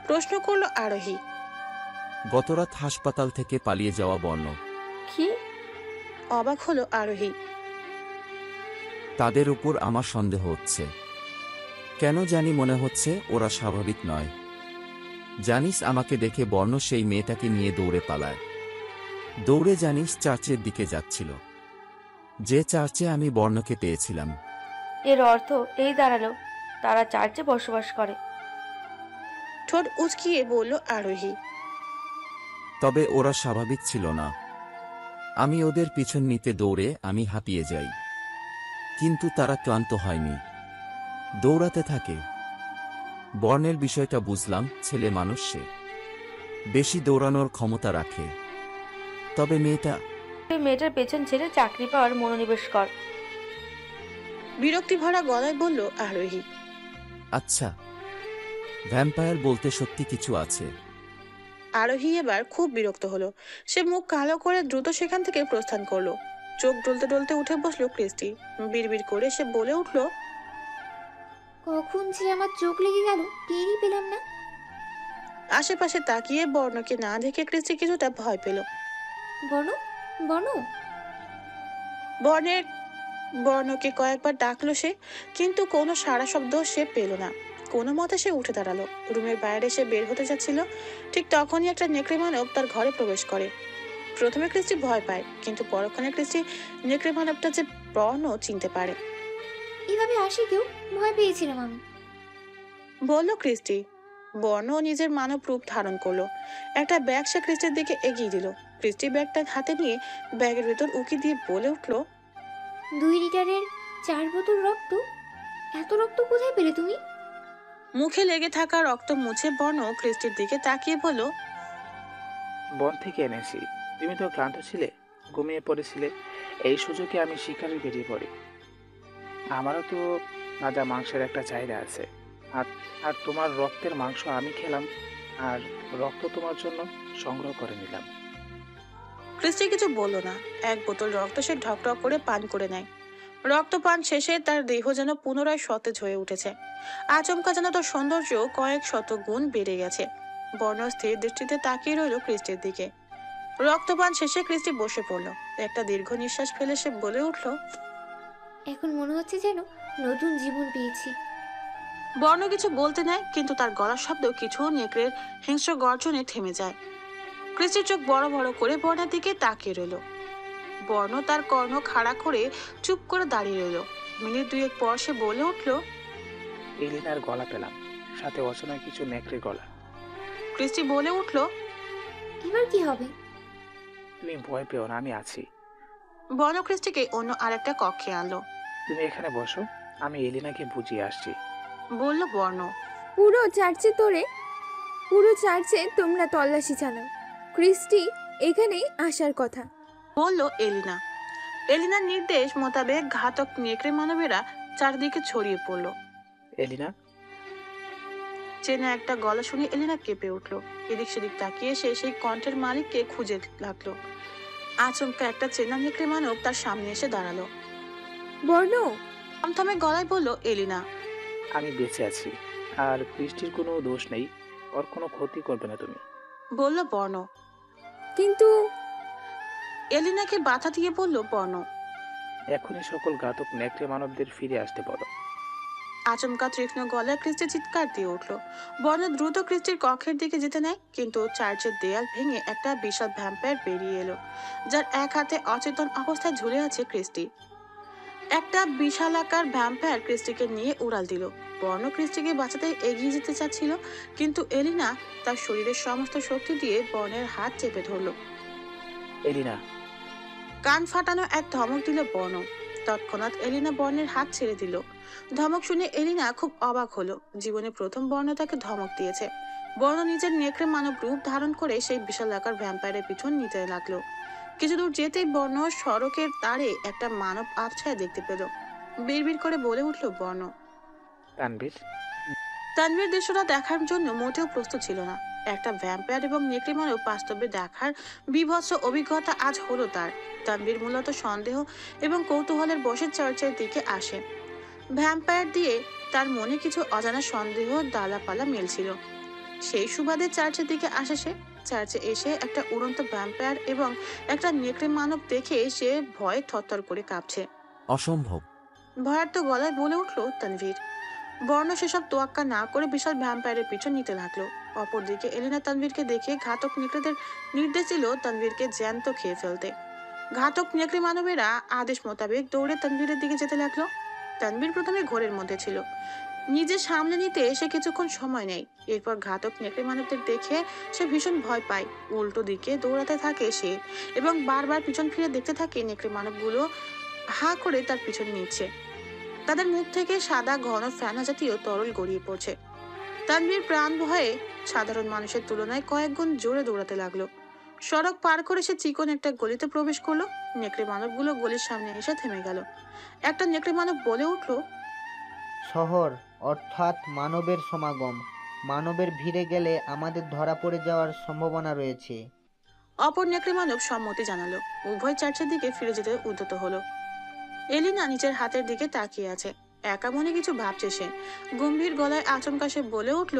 প্রশ্ন করল আরোহী। গতরাত হাসপাতাল থেকে পালিয়ে যাওয়া বর্ণ। কি? অবাক হলো আরোহী। তাদের উপর আমার সন্দেহ হচ্ছে। কেন জানি মনে হচ্ছে ওরা স্বাভাবিক নয়। জানিস আমাকে দেখে বর্ণ সেই মেয়েটাকে নিয়ে দৌড়ে পালায়। দৌড়ে জানিস চার্চের দিকে যাচ্ছিল, যে চার্চে আমি বর্ণকে পেয়েছিলাম। এর অর্থ এই দাঁড়ালো তারা চার্চে বসবাস করে। ঠোঁট উচকিয়ে বলল আরোহী। তবে ওরা স্বাভাবিক ছিল না। আমি ওদের পিছন নিতে দৌড়ে আমি হাঁপিয়ে যাই, কিন্তু তারা ক্লান্ত হয়নি, দৌড়াতে থাকে। বর্ণের বিষয়টা বুঝলাম, ছেলে মানুষ, সে বেশি দৌড়ানোর ক্ষমতা রাখে। তবে মেয়েটার পেছন ছেড়ে চাকরি পাওয়ার মনোনিবেশ কর। বিরক্তি ভরা গলায় বলল আরোহী। আচ্ছা, ভ্যাম্পায়ার বলতে সত্যি কিছু আছে? আরোহী এবার খুব বিরক্ত হলো। সে মুখ কালো করে দ্রুত সেখান থেকে প্রস্থান করলো। চোখ ডলতে ডলতে উঠে বসলো ক্রিস্টি। বিড়বিড় করে সে বলে উঠল, কখন যে আমার চোখ লেগে গেল টেরই পেলাম না। আশেপাশে তাকিয়ে বর্ণকে না দেখে ক্রিস্টি কিছুটা ভয় পেল। বর্ণ, বর্ণ। বর্ণকে কয়েকবার ডাকলো সে, কিন্তু কোনো সাড়া শব্দ সে পেল না। কোনো মতে সে উঠে দাঁড়ালো। রুমের বাইরে সে বের হতে যাচ্ছিল, ঠিক তখনই একটা নেকড়ে মানব তার ঘরে প্রবেশ করে। প্রথমে ক্রিস্টি ভয় পায়, কিন্তু পরক্ষণে ক্রিস্টি নেকড়ে মানবটা যে বর্ণ চিনতে পারে। এভাবে আসে কেউ? ভয় পেয়েছিলাম আমি, বলল ক্রিস্টি। বর্ণ নিজের মানব রূপ ধারণ করলো। একটা ব্যাগ সে ক্রিস্টির দিকে এগিয়ে দিল। ক্রিস্টি ব্যাগটা হাতে নিয়ে ব্যাগের ভেতর উকি দিয়ে বলে উঠল, 2 লিটারের 4 বোতল রক্ত। এত রক্ত কোথায় পেলে তুমি? মুখে লেগে থাকা রক্ত মুছে বর্ণ ক্রিস্টির দিকে তাকিয়ে বলল, বন থেকে এনেছি। তুমি তো ক্লান্ত ছিলে, ঘুমিয়ে পড়েছিলে, এই সুযোগে আমি শিকারে বেরিয়ে পড়ি। আমারও তো তাজা মাংসের একটা চাহিদা আছে। আর তোমার রক্তের মাংস আমি খেলাম, আর রক্ত তোমার জন্য সংগ্রহ করে নিলাম। ক্রিস্টি কিছু বলল না। 1 বোতল রক্ত সে ঢকঢক করে পান করে নেয়। রক্ত পান শেষে তার দেহ যেন পুনরায় সতেজ হয়ে উঠেছে। আচমকা যেন তার সৌন্দর্য কয়েক শত গুণ বেড়ে গেছে। বর্ণ স্থির দৃষ্টিতে তাকিয়ে রইল ক্রিস্টির দিকে। রক্তপান শেষে ক্রিস্টি বসে পড়ল। একটা দীর্ঘ নিঃশ্বাস ফেলে সে বলে উঠল, এখন মনে হচ্ছে যেন নতুন জীবন পেয়েছি। বর্ণ কিছু বলতে নেয়, কিন্তু তার গলার শব্দ কিছু নেকড়ের হিংস্র গর্জনে থেমে যায়। ক্রিস্টির চোখ বড় বড় করে বর্ণের দিকে তাকিয়ে রইল। বর্ণ তার কর্ণ খাড়া করে চুপ করে দাঁড়িয়ে রইল। মিনিট 2 পর সে বলে উঠল, এলিনার গলা পেলাম, সাথে অচেনা কিছু নেকড়ের গলা। ক্রিস্টি বলে উঠল, এবার কি হবে? তুমি ভয় পেও না, আমি আছি। বর্ণ ক্রিস্টিকে অন্য আরেকটা কক্ষে আনলো। তুমি এখানে বসো, আমি এলিনাকে বুঝিয়ে আসছি। বলল বর্ণ। পুরো চার্চে তোমরা তল্লাশি চালাও। ক্রিস্টি এখানেই আসার কথা। বলল এলিনা। এলিনার নির্দেশ মোতাবেক ঘাতক নেকড়ে মানবেরা চারদিকে ছড়িয়ে পড়ল। এলিনা, চেনা একটা গলা শুনে এলিনা কেঁপে উঠল। এদিক সেদিক তাকিয়ে সে সেই কণ্ঠের মালিককে খুঁজে লাগলো। আচমকা একটা চেনা নেকড়ে মানব তার সামনে এসে দাঁড়ালো। বর্ণ, থমথমে গলায় বলল এলিনা। আমি বেঁচে আছি, আর বৃষ্টির কোনো দোষ নেই, ওর কোনো ক্ষতি করবে না তুমি। বলল বর্ণ। কিন্তু এলিনাকে বাধা দিয়ে বলল বর্ণ। এখনই সকল ঘাতক নেকড়ে মানবদের ফিরে আসতে বলো। আচমকা তীক্ষ্ণ গলায় ক্রিস্টি চিৎকার দিয়ে উঠল। বর্ণ দ্রুত ক্রিস্টির কক্ষের দিকে যেতে নেয়, কিন্তু চার্চের দেয়াল ভেঙে একটা বিশাল ভ্যাম্পায়ার বেরিয়ে এলো, যার এক হাতে অচেতন অবস্থায় ঝুলে আছে ক্রিস্টি। একটা বিশালাকার ভ্যাম্পায়ার ক্রিস্টিকে নিয়ে উড়াল দিল। বর্ণ ক্রিস্টিকে বাঁচাতে এগিয়ে যেতে চাচ্ছিল, কিন্তু এলিনা তার শরীরের সমস্ত শক্তি দিয়ে বর্ণের হাত চেপে ধরল। এলিনা! কান ফাটানো এক ধমক দিল বর্ণ। তৎক্ষণাৎ এলিনা বর্ণের হাত ছেড়ে দিল। ধমক শুনে এলিনা খুব অবাক হলো। জীবনে প্রথম বর্ণ তাকে ধমক দিয়েছে। বর্ণ নিজের নেকড়ে মানব রূপ ধারণ করে সেই বিশালাকার ভ্যাম্পায়ারের পিছন নিতে লাগলো। কিছু দূর যেতেই বর্ণ সড়কের তারে একটা মানব আবছায়া দেখতে পেল। বিড়বিড় করে বলে উঠল বর্ণ। তানভীর! তানভীর দৃশ্যটা দেখার জন্য মোটেও প্রস্তুত ছিল না। একটা ভ্যাম্পায়ার এবং নেকড়ে মানব বাস্তবে দেখার বিভৎস অভিজ্ঞতা আজ হলো তার। তানভীর মূলত সন্দেহ এবং কৌতূহলের বসে চার্চের দিকে আসে। ভ্যাম্পায়ার দিয়ে তার মনে কিছু অজানা সন্দেহ ডালাপালা মেলছিল। সেই সুবাদে চার্চের দিকে আসে সে। চার্চে এসে একটা উড়ন্ত ভ্যাম্পায়ার এবং একটা নেকড়ে মানব দেখে সে ভয়ে থরথর করে কাঁপছে। অসম্ভব! ভয়ার্ত গলায় বলে উঠল তানভীর। বর্ণ সেসব তোয়াক্কা না করে বিশাল ভ্যাম্পায়ারের পিছন নিতে লাগলো। অপরদিকে এলিনা তানভীরকে দেখে ঘাতক নেকড়েদের নির্দেশ দিল তানভীরকে জ্যান্ত খেয়ে ফেলতে। ঘাতক নেকড়ে মানবেরা আদেশ মোতাবেক দৌড়ে তানভীরের দিকে যেতে লাগলো। তানভীর প্রথমে ঘোরের মধ্যে ছিল। নিজে সামলে নিতে সে কিছুক্ষণ সময় নেয়। এরপর ঘাতক নেকড়ে মানবদের দেখে সে ভীষণ ভয় পায়। উল্টো দিকে দৌড়াতে থাকে সে এবং বারবার পিছন ফিরে দেখতে থাকে নেকড়ে মানবগুলো হা করে তার পিছন নিচ্ছে। তাদের মুখ থেকে সাদা ঘন ফেনা জাতীয় তরল গড়িয়ে পড়ছে। তানভীর প্রাণ ভয়ে সাধারণ মানুষের তুলনায় কয়েক গুণ জোরে দৌড়াতে লাগলো। সড়ক পার করে সে চিকন একটা গলিতে প্রবেশ করলো। নেকড়ে মানবগুলো গলির সামনে এসে থেমে গেল। একটা নেকড়ে মানব বলে উঠল, শহর অর্থাৎ মানবের সমাগম। মানবের ভিড়ে গেলে আমাদের ধরা পড়ে যাওয়ার সম্ভাবনা রয়েছে। অপর নেকড়ে মানব সম্মতি জানালো। উভয় চার্চের দিকে ফিরে যেতে উদ্যত হলো। এলিনা নিজের হাতের দিকে তাকিয়ে আছে। একা মনে কিছু ভাবছে সে। গম্ভীর গলায় আচমকা সে বলে উঠল,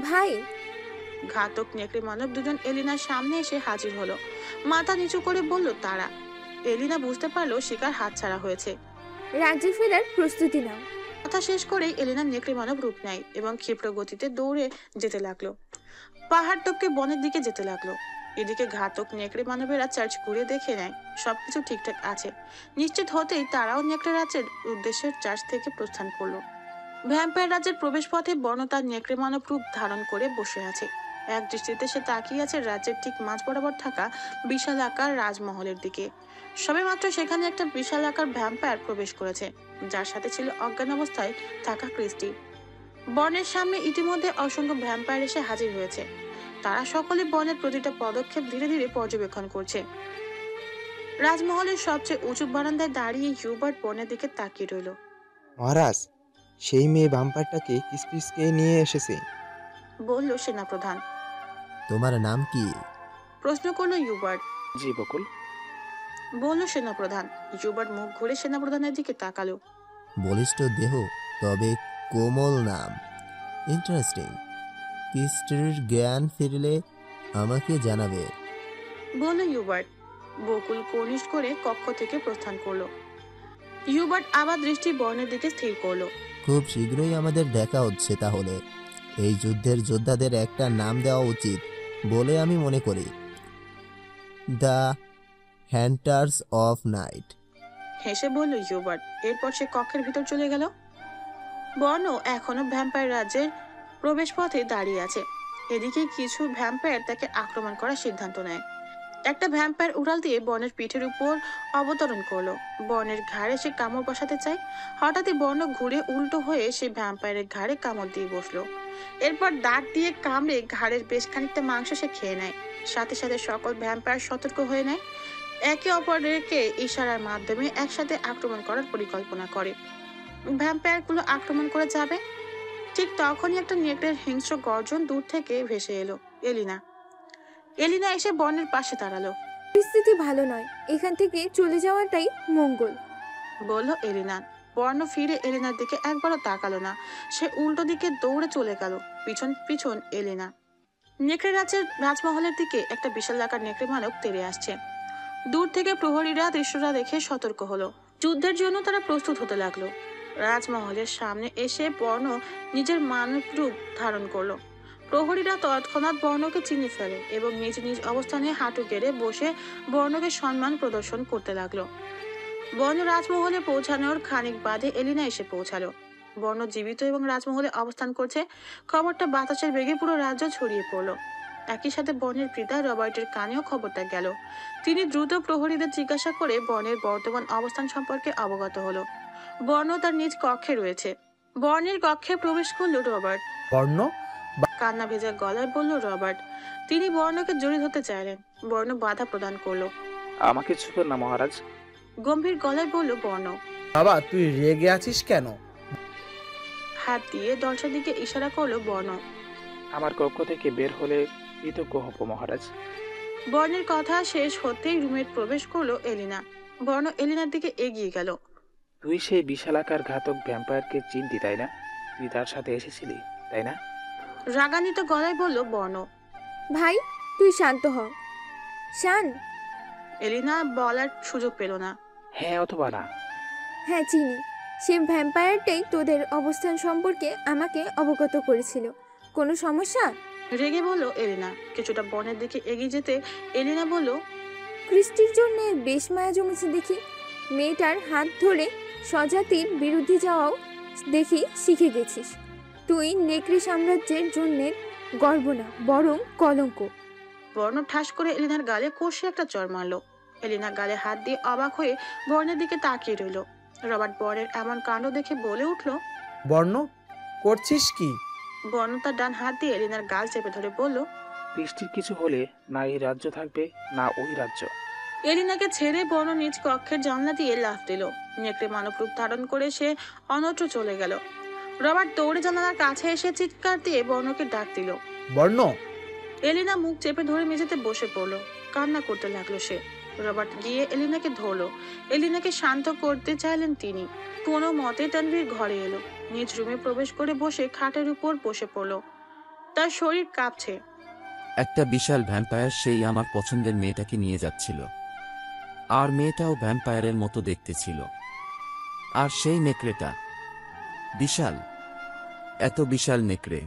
ভাই! ঘাতক নেকড়ে মানব দুজন এলিনার সামনে এসে হাজির হলো। মাথা নিচু করে বলল তারা। এলিনা বুঝতে পারলো শিকার হাতছাড়া হয়েছে। রাজ্যে ফেরার প্রস্তুতি নাও। কথা শেষ করেই এলিনা নেকড়ে মানব রূপ নেয় এবং ক্ষিপ্র গতিতে দৌড়ে যেতে লাগলো। পাহাড় টপকে বনের দিকে যেতে লাগলো। এদিকে ঘাতক নেকড়ে মানবেরা চার্চ ঘুরে দেখে নেয় সবকিছু ঠিকঠাক আছে। নিশ্চিত হতেই তারাও নেকড়ে রাজ্যের উদ্দেশ্যে চার্চ থেকে প্রস্থান করলো। ভ্যাম্পায়ার রাজ্যের প্রবেশ পথে বর্ণ তার নেকড়ে মানব রূপ ধারণ করে বসে আছে। এক দৃষ্টিতে সে তাকিয়ে আছে রাজ্যের ঠিক মাঝ বরাবর থাকা বিশাল আকার রাজমহলের দিকে। সবেমাত্র সেখানে একটা বিশাল আকার ভ্যাম্পায়ার প্রবেশ করেছে, যার সাথে ছিল অজ্ঞান অবস্থায় থাকা ক্রিস্টি। বনের সামনে ইতিমধ্যে অসংখ্য ভ্যাম্পায়ার এসে হাজির হয়েছে। তারা সকলে বনের প্রতিটা পদক্ষেপ ধীরে ধীরে পর্যবেক্ষণ করছে। রাজমহলের সবচেয়ে উঁচু বারান্দায় দাঁড়িয়ে হিউবার্ট বনের দিকে তাকিয়ে রইল। মহারাজ, সেই মেয়ে ভাম্পারটাকে ক্রিস্টিসকে নিয়ে এসেছে। বলল সেনাপ্রধান। তোমার নাম কি? প্রশ্ন করলো হিউবার্ট। জি বকুল। বলল সেনাপ্রধান। হিউবার্ট মুখ ঘুরে সেনাপ্রধানের দিকে তাকালো। বলিষ্ঠ দেহ, তবে কোমল নাম। ইন্টারেস্টিং। ক্রিস্টির জ্ঞান ফিরলে আমাকে জানাবে। বলল হিউবার্ট। বকুল কর্নিশ করে কক্ষ থেকে প্রস্থান করলো। হিউবার্ট আবার দৃষ্টি বর্ণের দিকে স্থির করলো। খুব শীঘ্রই আমাদের দেখা হচ্ছে তাহলে। এই যুদ্ধের যোদ্ধাদের একটা নাম দেওয়া উচিত বলে আমি মনে করি। The hunters of night. হেসে বলল হিউবার্ট। এরপর সে কক্ষের ভিতর চলে গেল। বর্ণ এখনো ভ্যাম্পায়ার রাজ্যের প্রবেশ পথে দাঁড়িয়ে আছে। এদিকে কিছু ভ্যাম্পায়ার তাকে আক্রমণ করার সিদ্ধান্ত নেয়। একটা ভ্যাম্পায়ার উড়াল দিয়ে বনের পিঠের উপর অবতরণ করলো। বনের ঘাড়ে সে কামড় বসাতে চায়। হঠাৎই বর্ণ ঘুরে উল্টো হয়ে সে ভ্যাম্পায়ারের ঘাড়ে কামড় দিয়ে বসলো। এরপর দাঁত দিয়ে কামড়ে ঘাড়ের বেশ খানিকটা মাংস সে খেয়ে নেয়। সাথে সাথে সকল ভ্যাম্পায়ার সতর্ক হয়ে নেয়। একে অপরকে ইশারার মাধ্যমে একসাথে আক্রমণ করার পরিকল্পনা করে। ভ্যাম্পায়ারগুলো আক্রমণ করে যাবে, ঠিক তখনই একটা নেকড়ের হিংস্র গর্জন দূর থেকে ভেসে এলো। এলিনা এসে বর্ণের পাশে দাঁড়ালো। পরিস্থিতি ভালো নয়, এখান থেকে চলে যাওয়াটাই মঙ্গল, বলল এলিনা। বর্ণ ফিরে এলিনার দিকে একবারও তাকালো না। সে উল্টো দিকে দৌড়ে চলে গেল, পিছন পিছন এলিনা। নেকড়ে রাজ্যের রাজমহলের দিকে একটা বিশালাকার নেকড়ে মানব তেড়ে আসছে। দূর থেকে প্রহরীরা দৃশ্যটা দেখে সতর্ক হলো। যুদ্ধের জন্য তারা প্রস্তুত হতে লাগলো। রাজমহলের সামনে এসে বর্ণ নিজের মানব রূপ ধারণ করলো। প্রহরীরা তৎক্ষণাৎ বর্ণকে চিনে ফেলে এবং নিজ নিজ অবস্থানে হাঁটু গেড়ে বসে বর্ণকে সম্মান প্রদর্শন করতে লাগলো। বর্ণ রাজমহলে পৌঁছানোর খানিক বাদে এলিনা এসে পৌঁছালো। বর্ণ জীবিত এবং রাজমহলে অবস্থান করছে, খবরটা বাতাসের বেগে পুরো রাজ্য ছড়িয়ে পড়লো। একই সাথে বর্ণের পিতা রবার্টের কানেও খবরটা গেল। তিনি দ্রুত প্রহরীদের জিজ্ঞাসা করে বর্ণের বর্তমান অবস্থান সম্পর্কে অবগত হলো। বর্ণ তার নিজ কক্ষে রয়েছে। বর্ণের কক্ষে প্রবেশ করলো রবার্ট। বর্ণ কান্না ভেজা গলায় বলল রবার্ট। তিনি বর্ণকে জড়িয়ে ধরতে চাইলেন। বর্ণ বাধা প্রদান করলো। আমাকে ছুবেন না মহারাজ। গম্ভীর গলায় বলল বর্ণ। বাবা, তুই রেগে আছিস কেন? হাত দিয়ে দরজার দিকে ইশারা করলো বর্ণ। আমার কক্ষ থেকে বের হলে কৃতজ্ঞ হব মহারাজ। বর্ণের কথা শেষ হতেই রুমে প্রবেশ করলো এলিনা। বর্ণ এলিনার দিকে এগিয়ে গেল। তুই সেই বিশালাকার ঘাতক ভ্যাম্পায়ারকে চিনতি তাই না? তুই তার সাথে এসেছিলি তাই না? রাগান্বিত গলায় বলল বর্ণ। ভাই তুই শান্ত হ। শান। এলিনা বলার সুযোগ পেল না। হ্যাঁ অথবা না। হ্যাঁ চিনি, সে ভ্যাম্পায়ারটাই তোদের অবস্থান সম্পর্কে আমাকে অবগত করেছিল। কোনো সমস্যা? রেগে বলল এলিনা। কিছুটা বনের দিকে এগিয়ে যেতে এলিনা বলল, ক্রিস্টির জন্য বেশ মায়া জমেছে দেখি। মেয়েটার হাত ধরে স্বজাতির বিরুদ্ধে যাওয়াও দেখি শিখে গেছিস। তুই নেকড়ে সাম্রাজ্যের জন্য গর্ব না, বরং কলঙ্ক। বর্ণ ঠাস করে এলিনার গালে কষে একটা চড় মারলো। এলিনা গালে হাত দিয়ে অবাক হয়ে বর্ণের দিকে তাকিয়ে রইল। রবার্ট বর্ণের এমন কাণ্ড দেখে বলে উঠল, বর্ণ করছিস কি? বর্ণ তার ডান হাত দিয়ে এলিনার গাল চেপে ধরে বলল, বৃষ্টির কিছু হলে না এই রাজ্য থাকবে না ওই রাজ্য। এলিনাকে ছেড়ে বর্ণ নিজ কক্ষের জানলা দিয়ে লাফ দিল। নেকড়ে মানব রূপ ধারণ করে সে অন্যত্র চলে গেল। রবার্ট দৌড়ে জানালার কাছে এসে চিৎকার দিয়ে বর্ণকে ডাক দিল, বর্ণ। এলিনা মুখ চেপে ধরে মেঝেতে বসে পড়লো। কান্না করতে লাগলো সে। রবার্ট গিয়ে এলিনাকে ধরলো। এলিনাকে শান্ত করতে চাইলেন তিনি। কোনো মতে তানভীর ঘরে এলো। নিজ রুমে প্রবেশ করে বসে খাটের উপর বসে পড়লো। তার শরীর কাঁপছে। একটা বিশাল ভ্যাম্পায়ার সেই আমার পছন্দের মেয়েটাকে নিয়ে যাচ্ছিল। আর মেয়েটাও ভ্যাম্পায়ারের মতো দেখতে ছিল। আর সেই নেকড়েটা বিশাল, এত বিশাল নেকড়ে।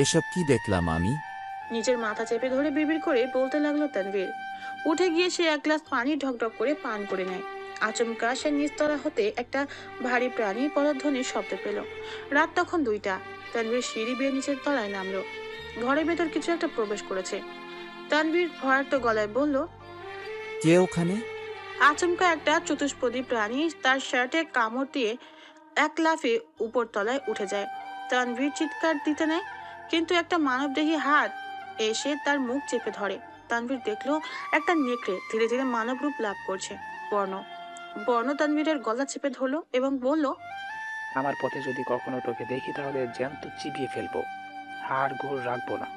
এসব কি দেখলাম আমি? নিজের মাথা চেপে ধরে বিড়বিড় করে বলতে লাগলো তানভীর। উঠে গিয়ে সে এক গ্লাস পানি ঢকঢক করে পান করে নেয়। আচমকা সে নিচতলা হতে একটা ভারী প্রাণী পদধ্বনির শব্দ পেল। রাত তখন 2টা। তানভীর সিঁড়ি বেয়ে নিচের তলায় নামলো। ঘরের ভেতর কিছু একটা প্রবেশ করেছে। তানভীর ভয়ার্ত গলায় বলল, কে ওখানে? আচমকা একটা চতুষ্পদী প্রাণী তার শার্টে কামড় দিয়ে এক লাফে উপর তলায় উঠে যায়। তানভীর চিৎকার দিতে নেয়, কিন্তু একটা মানবদেহী হাত এসে তার মুখ চেপে ধরে। তানভীর দেখলো একটা নেকড়ে ধীরে ধীরে মানব রূপ লাভ করছে। বর্ণ তানভীরের গলা চেপে ধরলো এবং বলল, আমার পথে যদি কখনো তোকে দেখি তাহলে জ্যান্ত চিবিয়ে ফেলবো, হাড় গোড় রাখবো না,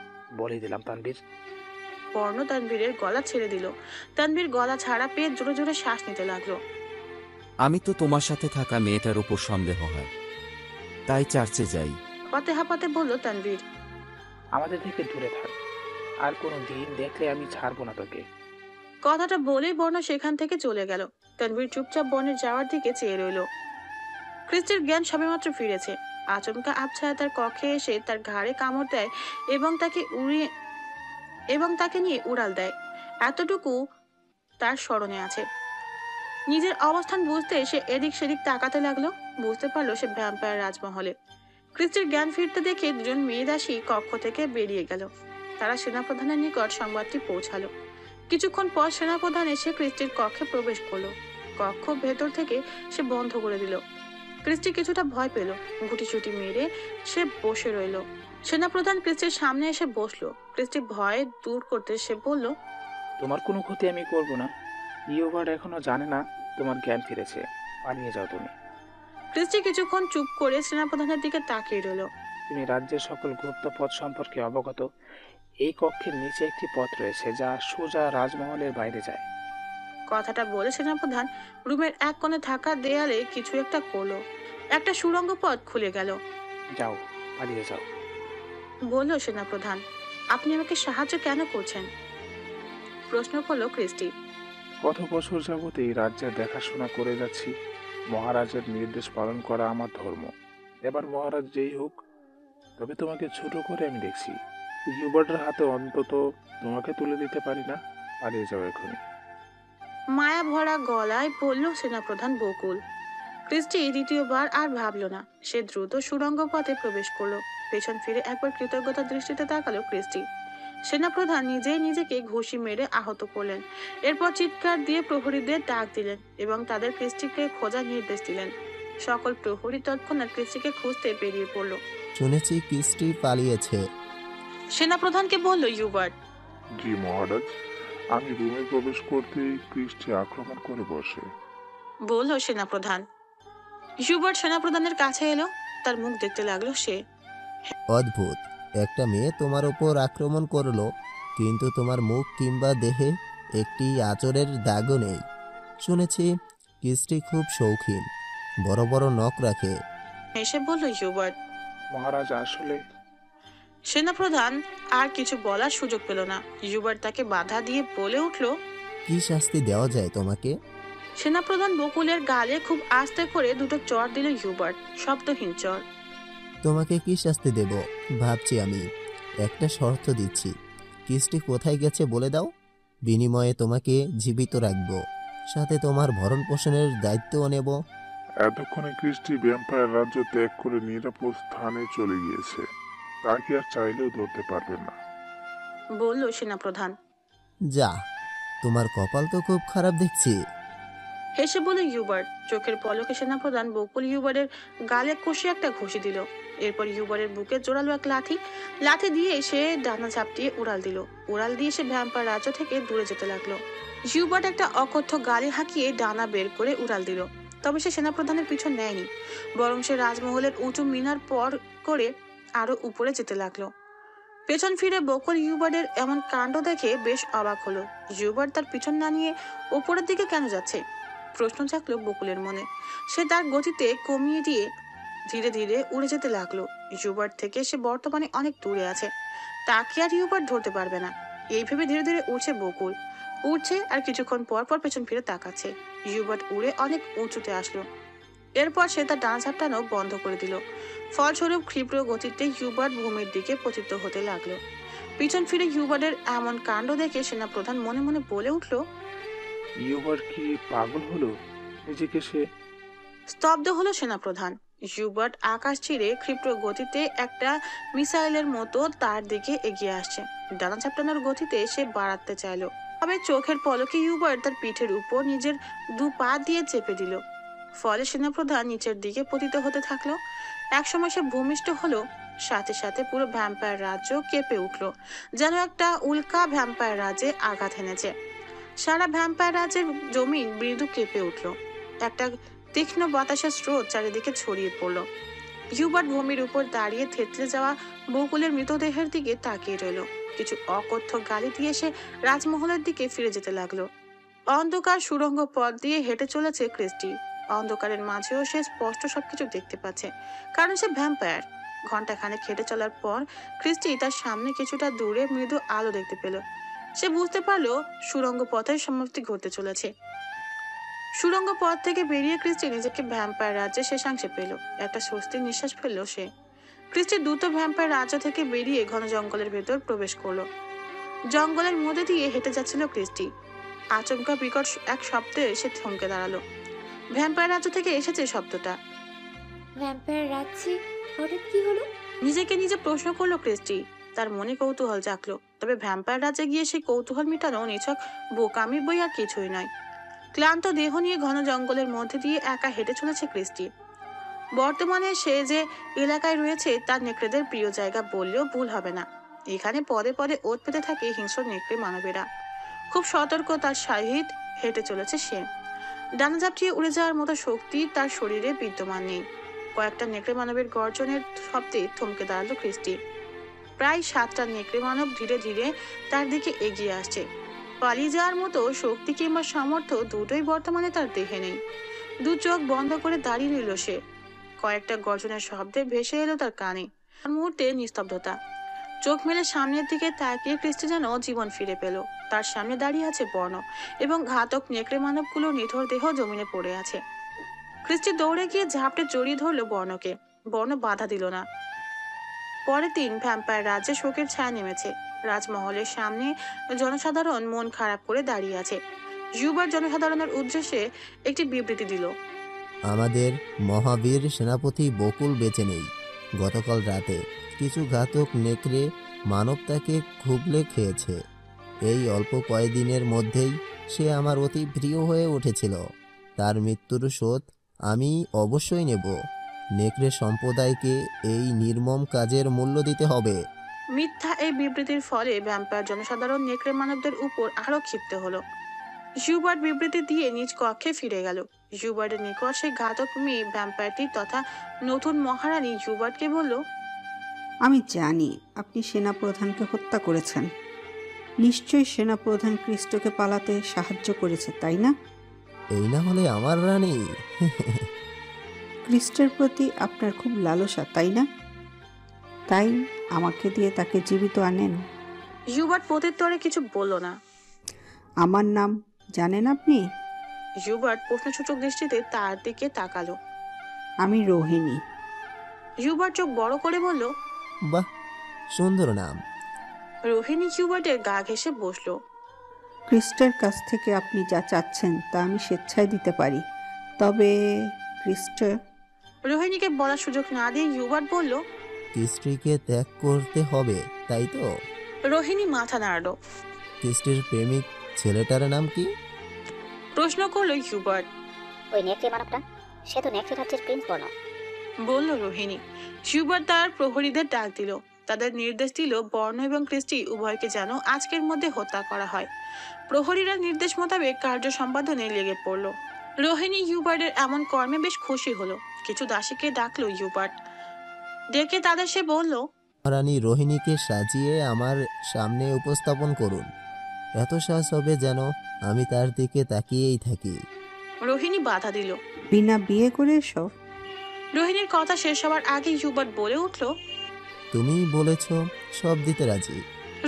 বলে দিলাম তানভীর। বর্ণ তানভীরের গলা ছেড়ে দিল। তানভীর গলা ছাড়া পেয়ে জোরে জোরে শ্বাস নিতে লাগলো। আমি তো তোমার সাথে থাকা মেয়েটার উপর সন্দেহ হয়, তাই চার্চে যাই। হাঁপাতে হাঁপাতে বলল তানভীর, আমাদের থেকে দূরে থাক, আর কোনো দিন দেখলে আমি ছাড়বো না তোকে। কথাটা বলেই বর্ণ সেখান থেকে চলে গেল। তানভীর চুপচাপ বর্ণের যাওয়ার দিকে চেয়ে রইল। ক্রিস্টের জ্ঞান সবেমাত্র ফিরেছে। আচমকা আবছায়া তার কক্ষে এসে তার ঘাড়ে কামড় দেয় এবং তাকে নিয়ে উড়াল দেয়। এতটুকু তার স্মরণে আছে। নিজের অবস্থান বুঝতে সে এদিক সেদিক তাকাতে লাগলো। বুঝতে পারলো সে ভ্যাম্পায়ার রাজমহলে। ক্রিস্টের জ্ঞান ফিরতে দেখে দুজন মেয়ে দাসী কক্ষ থেকে বেরিয়ে গেল। তারা সেনাপ্রধানের নিকট সংবাদটি পৌঁছালো। কিছুক্ষণ পর সেনাপ্রধান এসে ক্রিস্টির কক্ষে প্রবেশ করলো। কক্ষ ভেতর থেকে সে বন্ধ করে দিল। ক্রিস্টি কিছুটা ভয় পেল। গুটিসুটি মেরে সে বসে রইল। সেনাপ্রধান ক্রিস্টির সামনে এসে বসলো। ক্রিস্টি ভয় দূর করতে সে বলল, তোমার কোনো ক্ষতি আমি করব না। ইউবার্ট এখনো জানে না তোমার জ্ঞান ফিরেছে। পালিয়ে যাও তুমি। ক্রিস্টি কিছুক্ষণ চুপ করে সেনাপ্রধানের দিকে তাকিয়ে রইল। তুমি রাজ্যের সকল গুপ্ত পথ সম্পর্কে অবগত। এই কক্ষের নিচে একটি পথ রয়েছে যা সোজা রাজমহলের বাইরে যায়। কথাটা বলে সেনাপ্রধান রুমের এক কোণে থাকা দেয়ালে কিছু একটা করলো। একটা সুড়ঙ্গ পথ খুলে গেল। যাও, পালিয়ে যাও, বলল সেনাপ্রধান। আপনি আমাকে সাহায্য কেন করছেন? প্রশ্ন করলো ক্রিস্টি। কত বছর যাবত এই রাজ্যের দেখাশোনা করে যাচ্ছি। মহারাজের নির্দেশ পালন করা আমার ধর্ম। এবার মহারাজ যেই হোক, তবে তোমাকে ছোট করে আমি দেখছি। ইউবার্টের হাতে অন্তত তোমাকে তুলে দিতে পারি না। পালিয়ে যাও এখনই। মায়া ভরা গলায় বলল সেনাপ্রধান বকুল। ক্রিস্টি দ্বিতীয়বার আর ভাবল না। সে দ্রুত সুড়ঙ্গ পথে প্রবেশ করলো। পেছন ফিরে একবার কৃতজ্ঞতার দৃষ্টিতে তাকালো ক্রিস্টি। সেনাপ্রধান নিজেই নিজেকে ঘুষি মেরে আহত করলেন। এরপর চিৎকার দিয়ে প্রহরীদের ডাক দিলেন এবং তাদের ক্রিস্টিকে খোঁজার নির্দেশ দিলেন। সকল প্রহরী তৎক্ষণাৎ ক্রিস্টিকে খুঁজতে বেরিয়ে পড়ল। শুনেছি ক্রিস্টি পালিয়েছে। সেনাপ্রধানকে বলল ইউবার্ট। জি মহারাজ, আমি রুমে প্রবেশ করতেই ক্রিস্টি আক্রমণ করে বসে, বলল সেনাপ্রধান। ইউবার্ট সেনাপ্রধানের কাছে এলো। তার মুখ দেখতে লাগলো সে। অদ্ভুত, একটা মেয়ে তোমার উপর আক্রমণ করলো, কিন্তু তোমার মুখ কিংবা দেহে একটি আঁচড়ের দাগও নেই। শুনেছি ক্রিস্টি খুব শৌখিন, বড় বড় নখ রাখে। এসে বলল ইউবার্ট। মহারাজ আসলে। সেনাপ্রধান আর কিছু বলার সুযোগ পেল না। ইউবার্ট তাকে বাধা দিয়ে বলে উঠল, কি শাস্তি দেওয়া যায় তোমাকে? সেনাপ্রধান বকুলের গালে খুব আস্তে করে দুটো চড় দিল ইউবার্ট, শব্দহীন চড়। তোমাকে কি শাস্তি দেব ভাবছি আমি। একটা শর্ত দিচ্ছি, ক্রিস্টি কোথায় গেছে বলে দাও, বিনিময়ে তোমাকে জীবিত রাখবো, সাথে তোমার ভরণ পোষণের দায়িত্বও নেব। এতক্ষণে ক্রিস্টি ভ্যাম্পায়ার রাজ্য ত্যাগ করে নিরাপদ স্থানে চলে গিয়েছে। তাকে আর চাইলেও ধরতে পারবেন না, বলল সেনাপ্রধান। যা, তোমার কপাল তো খুব খারাপ দেখছি। হেসে বলে ইউবার্ট। চোখের পলকে সেনাপ্রধান বকুল ইউবার্টের গালে কষে একটা ঘুষি দিল। এরপর ইউবার্টের বুকে জোরালো এক লাথি দিয়ে সে ডানা ঝাপটিয়ে উড়াল দিল। উড়াল দিয়ে সে ভ্যাম্পায়ার রাজ্য থেকে দূরে যেতে লাগলো। ইউবার্ট একটা অকথ্য গালি হাঁকিয়ে ডানা বের করে উড়াল দিল। তবে সে সেনাপ্রধানের পিছন নেয়নি, বরং সে রাজমহলের উঁচু মিনার পর করে আরো উপরে যেতে লাগলো। পেছন ফিরে বকুল ইউবার্টের এমন কাণ্ড দেখে বেশ অবাক হলো। ইউবার্ট তার পিছন না নিয়ে ওপরের দিকে কেন যাচ্ছে? প্রশ্ন জাগলো বকুলের মনে। সে তার গতিতে কমিয়ে দিয়ে ধীরে ধীরে উড়ে যেতে লাগলো। ইউবার্ট থেকে সে বর্তমানে অনেক দূরে আছে, তাকে আর ইউবার্ট ধরতে পারবে না। এই ভেবে ধীরে ধীরে উঠছে বকুল। উঠছে আর কিছুক্ষণ পর পর পেছন ফিরে তাকাচ্ছে। ইউবার্ট উড়ে অনেক উঁচুতে আসলো। এরপর সে তার ডানা ঝাপটানো বন্ধ করে দিল। ফলস্বরূপ ক্ষিপ্র গতিতে ইউবার্ট ভূমির দিকে পতিত হতে লাগলো। পিছন ফিরে ইউবার্টের এমন কাণ্ড দেখে সেনাপ্রধান মনে মনে বলে উঠল, ইউবার্ট কি পাগল হলো? নিজেকে সে। স্তব্ধ হলো সেনাপ্রধান। ইউবার্ট আকাশ ছিঁড়ে ক্ষিপ্র গতিতে একটা মিসাইলের মতো তার দিকে এগিয়ে আসছে। ডানা ঝাপটানোর গতিতে সে বাড়াতে চাইলো, তবে চোখের পলকে ইউবার্ট তার পিঠের উপর নিজের দু পা দিয়ে চেপে দিল। ফলে সেনাপ্রধান নিচের দিকে পতিত হতে থাকলো। একসময় সে ভূমিষ্ঠ হলো। সাথে সাথে পুরো ভ্যাম্পায়ার রাজ্য কেঁপে উঠলো, যেন একটা উল্কা ভ্যাম্পায়ার রাজ্যে আঘাত এনেছে। সারা ভ্যাম্পায়ার রাজ্যের জমিন মৃদু কেঁপে উঠলো। একটা তীক্ষ্ণ বাতাসের স্রোত চারিদিকে ছড়িয়ে পড়লো। ইউবার্ট ভূমির উপর দাঁড়িয়ে থেতলে যাওয়া বকুলের মৃতদেহের দিকে তাকিয়ে রইল। কিছু অকথ্য গালি দিয়ে সে রাজমহলের দিকে ফিরে যেতে লাগলো। অন্ধকার সুড়ঙ্গ পথ দিয়ে হেঁটে চলেছে ক্রিস্টি। অন্ধকারের মাঝেও সে স্পষ্ট সবকিছু দেখতে পাচ্ছে, কারণ সে ভ্যাম্পায়ার। ঘন্টাখানেক হেঁটে চলার পর ক্রিস্টি তার সামনে কিছুটা দূরে মৃদু আলো দেখতে পেল। সে বুঝতে পারলো সুড়ঙ্গ পথের সমাপ্তি ঘটতে চলেছে। সুড়ঙ্গ পথ থেকে বেরিয়ে ক্রিস্টি নিজেকে ভ্যাম্পায়ার রাজ্যে শেষাংশে পেল। একটা স্বস্তির নিঃশ্বাস ফেললো সে। ক্রিস্টি দ্রুত ভ্যাম্পায়ার রাজ্য থেকে বেরিয়ে ঘন জঙ্গলের ভেতর প্রবেশ করলো। জঙ্গলের মধ্যে দিয়ে হেঁটে যাচ্ছিল ক্রিস্টি। আচমকা বিকট এক শব্দে সে থমকে দাঁড়ালো। ভ্যাম্পায়ার রাজ্য থেকে এসেছে শব্দটা। ভ্যাম্পায়ার রাজ্যে হঠাৎ কি হলো? নিজেকে নিজে প্রশ্ন করলো ক্রিস্টি। তার মনে কৌতূহল জাগলো, তবে ভ্যাম্পায়ার রাজ্যে গিয়ে সেই কৌতূহল মেটানো নিছক বোকামি বই আর কিছুই নয়। ক্লান্ত দেহ নিয়ে ঘন জঙ্গলের মধ্যে দিয়ে একা হেঁটে চলেছে ক্রিস্টি। বর্তমানে সে যে এলাকায় রয়েছে তার নেকড়েদের প্রিয় জায়গা বললেও ভুল হবে না। এখানে পদে পদে ওত পেতে থাকে হিংস্র নেকড়ে মানবেরা। খুব সতর্কতার সহিত হেঁটে চলেছে সে। ডানা ঝাপটিয়ে উড়ে যাওয়ার মতো শক্তি তার শরীরে বিদ্যমান নেই। কয়েকটা নেকড়ে মানবের গর্জনের শব্দে থমকে দাঁড়ালো ক্রিস্টি। প্রায় 7টা নেকড়ে মানব ধীরে ধীরে তার দিকে এগিয়ে আসছে। পালিয়ে যাওয়ার মতো শক্তি কিংবা সামর্থ্য দুটোই বর্তমানে তার দেহে নেই। দু চোখ বন্ধ করে দাঁড়িয়ে রইল সে। কয়েকটা গর্জনের শব্দে ভেসে এলো তার কানে। মুহূর্তে নিস্তব্ধতা। চোখ মেলে সামনের দিকে তাকিয়ে ক্রিস্টি যেন জীবন ফিরে পেল। তার সামনে দাঁড়িয়ে আছে বর্ণ এবং ঘাতক নেকড়ে মানবগুলো নিথর দেহ জমিনে পড়ে আছে। ক্রিস্টি দৌড়ে গিয়ে ঝাপটে জড়িয়ে ধরলো বর্ণকে। বর্ণ বাধা দিল না। পরের দিন ভ্যাম্পায়ার রাজ্যে শোকের ছায়া নেমেছে। রাজমহলের সামনে জনসাধারণ মন খারাপ করে দাঁড়িয়ে আছে। জুবার জনসাধারণের উদ্দেশ্যে একটি বিবৃতি দিল। আমাদের মহাবীর সেনাপতি বকুল বেঁচে নেই। গতকাল রাতে কিছু ঘাতক নেকড়ে মানবতাকে খুবলে খেয়েছে। এই অল্প কয়েকদিনের মধ্যেই সে আমার অতি প্রিয় হয়ে উঠেছিল। তার মৃত্যুর শোধ আমি অবশ্যই নেব। নেকড়ে সম্প্রদায়কে এই নির্মম কাজের মূল্য দিতে হবে। মিথ্যা এই বিবৃতির ফলে ভ্যাম্পায়ার জনসাধারণ নেকড়ে মানবদের উপর আরো ক্ষিপ্ত হলো। জুবার্ট বিবৃতি দিয়ে নিজ কক্ষে ফিরে গেল। জুবার্টের নিকট সেই ঘাতক মেয়ে ভ্যাম্পায়ারটি তথা নতুন মহারানী জুবার্টকে বলল, আমি জানি আপনি সেনাপ্রধানকে হত্যা করেছেন। নিশ্চয়ই সেনাপ্রধান ক্রিস্টোকে পালাতে সাহায্য করেছে, তাই না? এই না হলে আমার রানী। ক্রিস্টের প্রতি আপনার খুব লালসা, তাই না? তাই আমাকে দিয়ে তাকে জীবিত আনেন। জুবার্ট প্রত্যুত্তরে কিছু বলল না। আমার নাম জানেন আপনি? জুবার্ট প্রশ্নসূচক দৃষ্টিতে তার দিকে তাকালো। আমি রোহিণী। জুবার্ট চোখ বড় করে বলল, বাহ, সুন্দর নাম। রোহিণী জুবার্টের গা ঘেঁষে বসলো। ক্রিস্টের কাছ থেকে আপনি যা চাচ্ছেন তা আমি স্বেচ্ছায় দিতে পারি, তবে ক্রিস্ট। রোহিণীকে বলার সুযোগ না দিয়ে জুবার্ট বলল, ক্রিস্টিকে ত্যাগ করতে হবে, তাই তো? রোহিণী মাথা নাড়লো। ক্রিস্টির প্রেমিক ছেলেটার নাম কি? প্রশ্ন করলো জুবার্ট। ওই নেকড়ে মানবটা, সে তো নেকড়ে রাজ্যের প্রিন্স বর্ণ, বলল রোহিণী। জুবার্ট তার প্রহরীদের ডাক দিল। তাদের নির্দেশ দিল বর্ণ এবং ক্রিস্টি উভয়কে যেন আজকের মধ্যে হত্যা করা হয়। প্রহরীরা নির্দেশ মোতাবেক কার্য সম্পাদনে লেগে পড়ল। রোহিণী ইউবার্টের এমন কর্মে বেশ খুশি হলো। কিছু দাসীকে ডাকলো ইউবার্ট। ডেকে তাদের সে বলল, রানী রোহিণীকে সাজিয়ে আমার সামনে উপস্থাপন করুন। এত সাহস হবে যেন আমি তার দিকে তাকিয়েই থাকি। রোহিণী বাধা দিল। বিনা বিয়ে করে এসো। রোহিণীর কথা শেষ হওয়ার আগে ইউবার্ট বলে উঠল, তুমি বলেছ সব দিতে রাজি।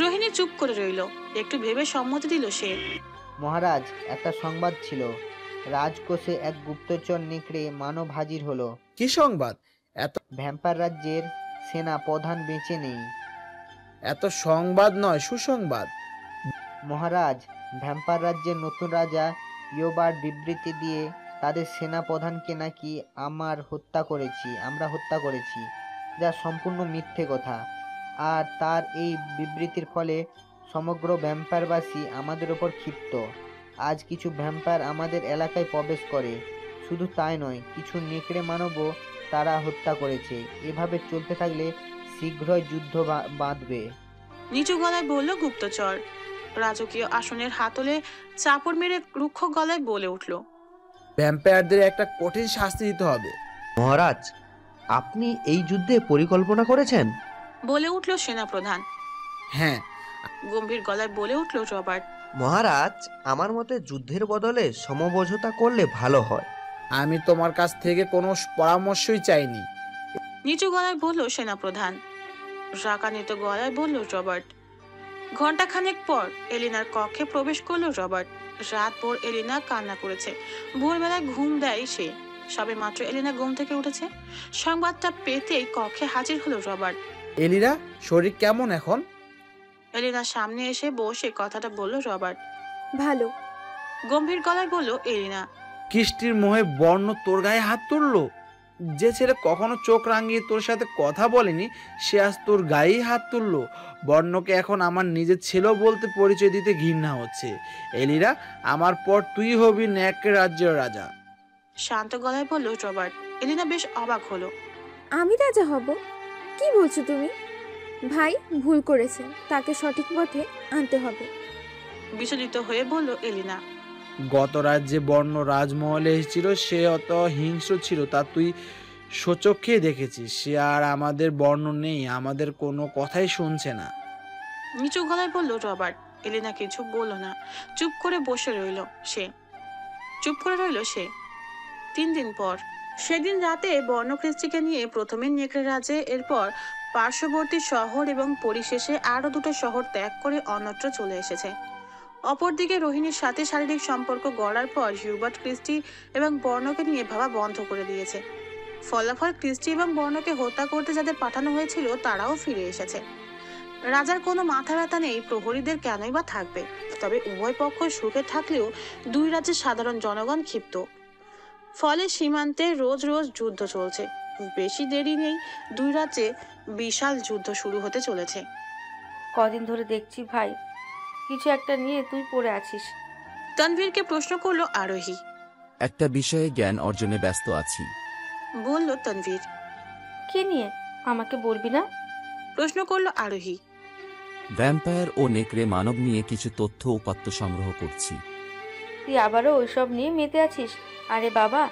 রোহিণী চুপ করে রইল। একটু ভেবে সম্মতি দিল সে। মহারাজ, একটা সংবাদ ছিল। রাজকোষে এক গুপ্তচর নেকড়ে মানব হাজির হলো। কি সংবাদ? এত ভ্যাম্পায়ার রাজ্যের সেনা প্রধান বেঁচে নেই। এত সংবাদ নয়, সুসংবাদ। মহারাজ, ভ্যাম্পায়ার রাজ্যের নতুন রাজা ইয়োবার্ট বিবৃতি দিয়ে তাদের সেনা প্রধানকে নাকি আমরা হত্যা করেছি, যা সম্পূর্ণ মিথ্যে কথা। আর তার এই বিবৃতির ফলে সমগ্র ভ্যাম্পায়ারবাসী আমাদের ওপর ক্ষিপ্ত। আজ কিছু ভ্যাম্পায়ার আমাদের এলাকায় প্রবেশ করে। শুধু তাই নয়, কিছু নেকড়ে মানবও তারা হত্যা করেছে। এভাবে চলতে থাকলে শীঘ্রই যুদ্ধ বাঁধবে। নিচু গলায় বলল গুপ্তচর। রাজকীয় আসনের হাতলে চাপড় মেরে রুক্ষ গলায় বলে উঠল, ভ্যাম্পায়ারদের একটা কঠিন শাস্তি দিতে হবে। মহারাজ, আপনি এই যুদ্ধে পরিকল্পনা করেছেন? বলে উঠল সেনাপ্রধান। হ্যাঁ, গম্ভীর গলায় বলে উঠল রবার্ট। মহারাজ, আমার মতে যুদ্ধের বদলে সমঝোতা করলে ভালো হয়। আমি তোমার কাছ থেকে কোনো পরামর্শই চাইনি। নিচু গলায় বলল সেনাপ্রধান। রাগান্বিত গলায় বলল রবার্ট। ঘন্টাখানেক পর এলিনার কক্ষে প্রবেশ করলো রবার্ট। রাত ভোর এলিনা কান্না করেছে। ভোরবেলায় ঘুম দেয় সে। সবে মাত্র এলিনা ঘুম থেকে উঠেছে। সংবাদটা পেতেই কক্ষে হাজির হলো রবার্ট। এলিনা, শরীর কেমন এখন? এলিনার সামনে এসে বসে কথাটা বলল রবার্ট। ভালো, গম্ভীর গলায় বলল এলিনা। কৃষ্টির মোহে বর্ণ তোর গায়ে হাত তুললো? যে ছেলে কখনো চোখ রাঙিয়ে তোর সাথে কথা বলেনি সে আজ তোর গায়েই হাত তুললো। বর্ণকে এখন আমার নিজের ছেলেও বলতে পরিচয় দিতে ঘৃণা হচ্ছে। এলিরা, আমার পর তুই হবি ন্যাক্রে রাজ্যের রাজা। শান্ত গলায় বলল রবার্ট। এলিনা বেশ অবাক হলো। আমি রাজা হব? কি বলছো তুমি? ভাই ভুল করেছে, তাকে সঠিক পথে আনতে হবে। বিচলিত হয়ে বলল এলিনা। গত রাজ্যে বর্ণ রাজমহলে এসেছিল, সে অত হিংস্র ছিল তা তুই সচক্ষেই দেখেছিস। সে আর আমাদের বর্ণ নেই, আমাদের কোনো কথাই শুনছে না। নিচু গলায় বলল রবার্ট। এলিনা কিছু বলল না, চুপ করে রইল সে। 3 দিন পর, সেদিন রাতে বর্ণখ্রিস্টিকে নিয়ে প্রথমে নেকড়ে রাজ্যে, এরপর পার্শ্ববর্তী শহর এবং পরিশেষে আরো 2টো শহর ত্যাগ করে অন্যত্র চলে এসেছে। অপরদিকে রোহিণীর সাথে শারীরিক সম্পর্ক গড়ার পর হিউবার্ট ক্রিস্টি এবং বর্ণকে নিয়ে ভাবা বন্ধ করে দিয়েছে। ফলাফল, ক্রিস্টি এবং বর্ণকে হত্যা করতে যাদের পাঠানো হয়েছিল তারাও ফিরে এসেছে। রাজার কোনো মাথা ব্যথা নেই, প্রহরীদের কেনই বা থাকবে। তবে উভয় পক্ষ সুখে থাকলেও 2 রাজ্যের সাধারণ জনগণ ক্ষিপ্ত। ফলে সীমান্তে রোজ রোজ যুদ্ধ চলছে। বেশি দেরি নেই, 2 রাজ্যে বিশাল যুদ্ধ শুরু হতে চলেছে। কদিন ধরে দেখছি ভাই কিছু একটা নিয়ে তুই পড়ে আছিস। তানভীরকে প্রশ্ন করলো আরোহী। একটা বিষয়ে জ্ঞান অর্জনে ব্যস্ত আছি, বলল তানভীর। কি নিয়ে আমাকে বলবি না? প্রশ্ন করলো আরোহী। ভ্যাম্পায়ার ও নেকড়ে মানব নিয়ে কিছু তথ্য উপাত্ত সংগ্রহ করছি। তুই আবারও ওইসব নিয়ে মেতে আছিস? আরে বাবা,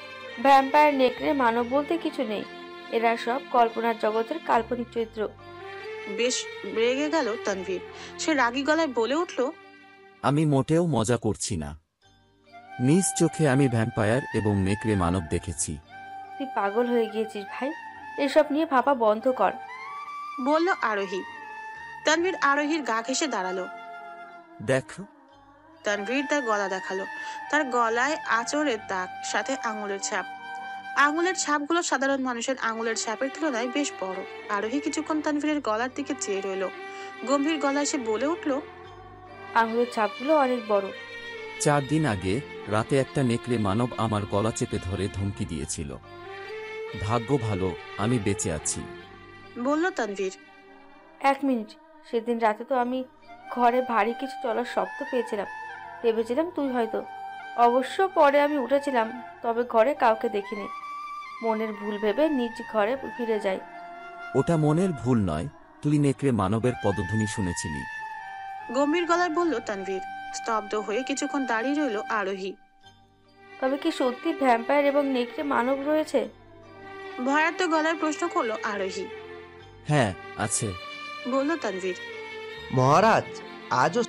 ভ্যাম্পায়ার নেকড়ে মানব বলতে কিছু নেই, এরা সব কল্পনার জগতের কাল্পনিক চরিত্র। বেশ রেগে গেল তানভীর। সে রাগী গলায় বলে উঠল, আমি মোটেও মজা করছি না। নিজ চোখে আমি ভ্যাম্পায়ার এবং নেকড়ে মানব দেখেছি। তুই পাগল হয়ে গিয়েছিস ভাই, এসব নিয়ে ভাবা বন্ধ কর, বলল আরোহী। তানভীর আরোহীর গা ঘেঁষে দাঁড়ালো। দেখো। তানভীর তার গলা দেখালো। তার গলায় আঁচড়ের দাগ, সাথে আঙুলের ছাপ। আঙুলের ছাপগুলো সাধারণ মানুষের আঙুলের ছাপের তুলনায় বেশ বড়। আরোহী কিছুক্ষণ তানভীরের গলার দিকে চেয়ে রইল। গম্ভীর গলায় সে বলে উঠল, আঙুলের ছাপগুলো অনেক বড়। 4 দিন আগে রাতে একটা নেকড়ে মানব আমার গলা চেপে ধরে ধমকি দিয়েছিল। ভাগ্য ভালো আমি বেঁচে আছি, বলল তানভীর। 1 মিনিট, সেদিন রাতে তো আমি ঘরে ভারী কিছু চলার শব্দ পেয়েছিলাম, ভেবেছিলাম তুই হয়তো। অবশ্য পরে আমি উঠেছিলাম, তবে ঘরে কাউকে দেখিনি। মনের ভুল ভেবে নিজ ঘরে ফিরে যাই। ওটা মনের ভুল নয়, তুই নেকড়ে মানবের পদধ্বনি শুনেছিলি। গম্ভীর গলায় বলল তানভীর। স্তব্ধ হয়ে কিছুক্ষণ দাঁড়িয়ে রইল আরোহী। তবে কি সত্যি ভ্যাম্পায়ার এবং নেকড়ে মানব রয়েছে? ভয়ার্ত গলায় প্রশ্ন করলো আরোহী। হ্যাঁ আছে, বলল তানভীর। মহারাজ, আজও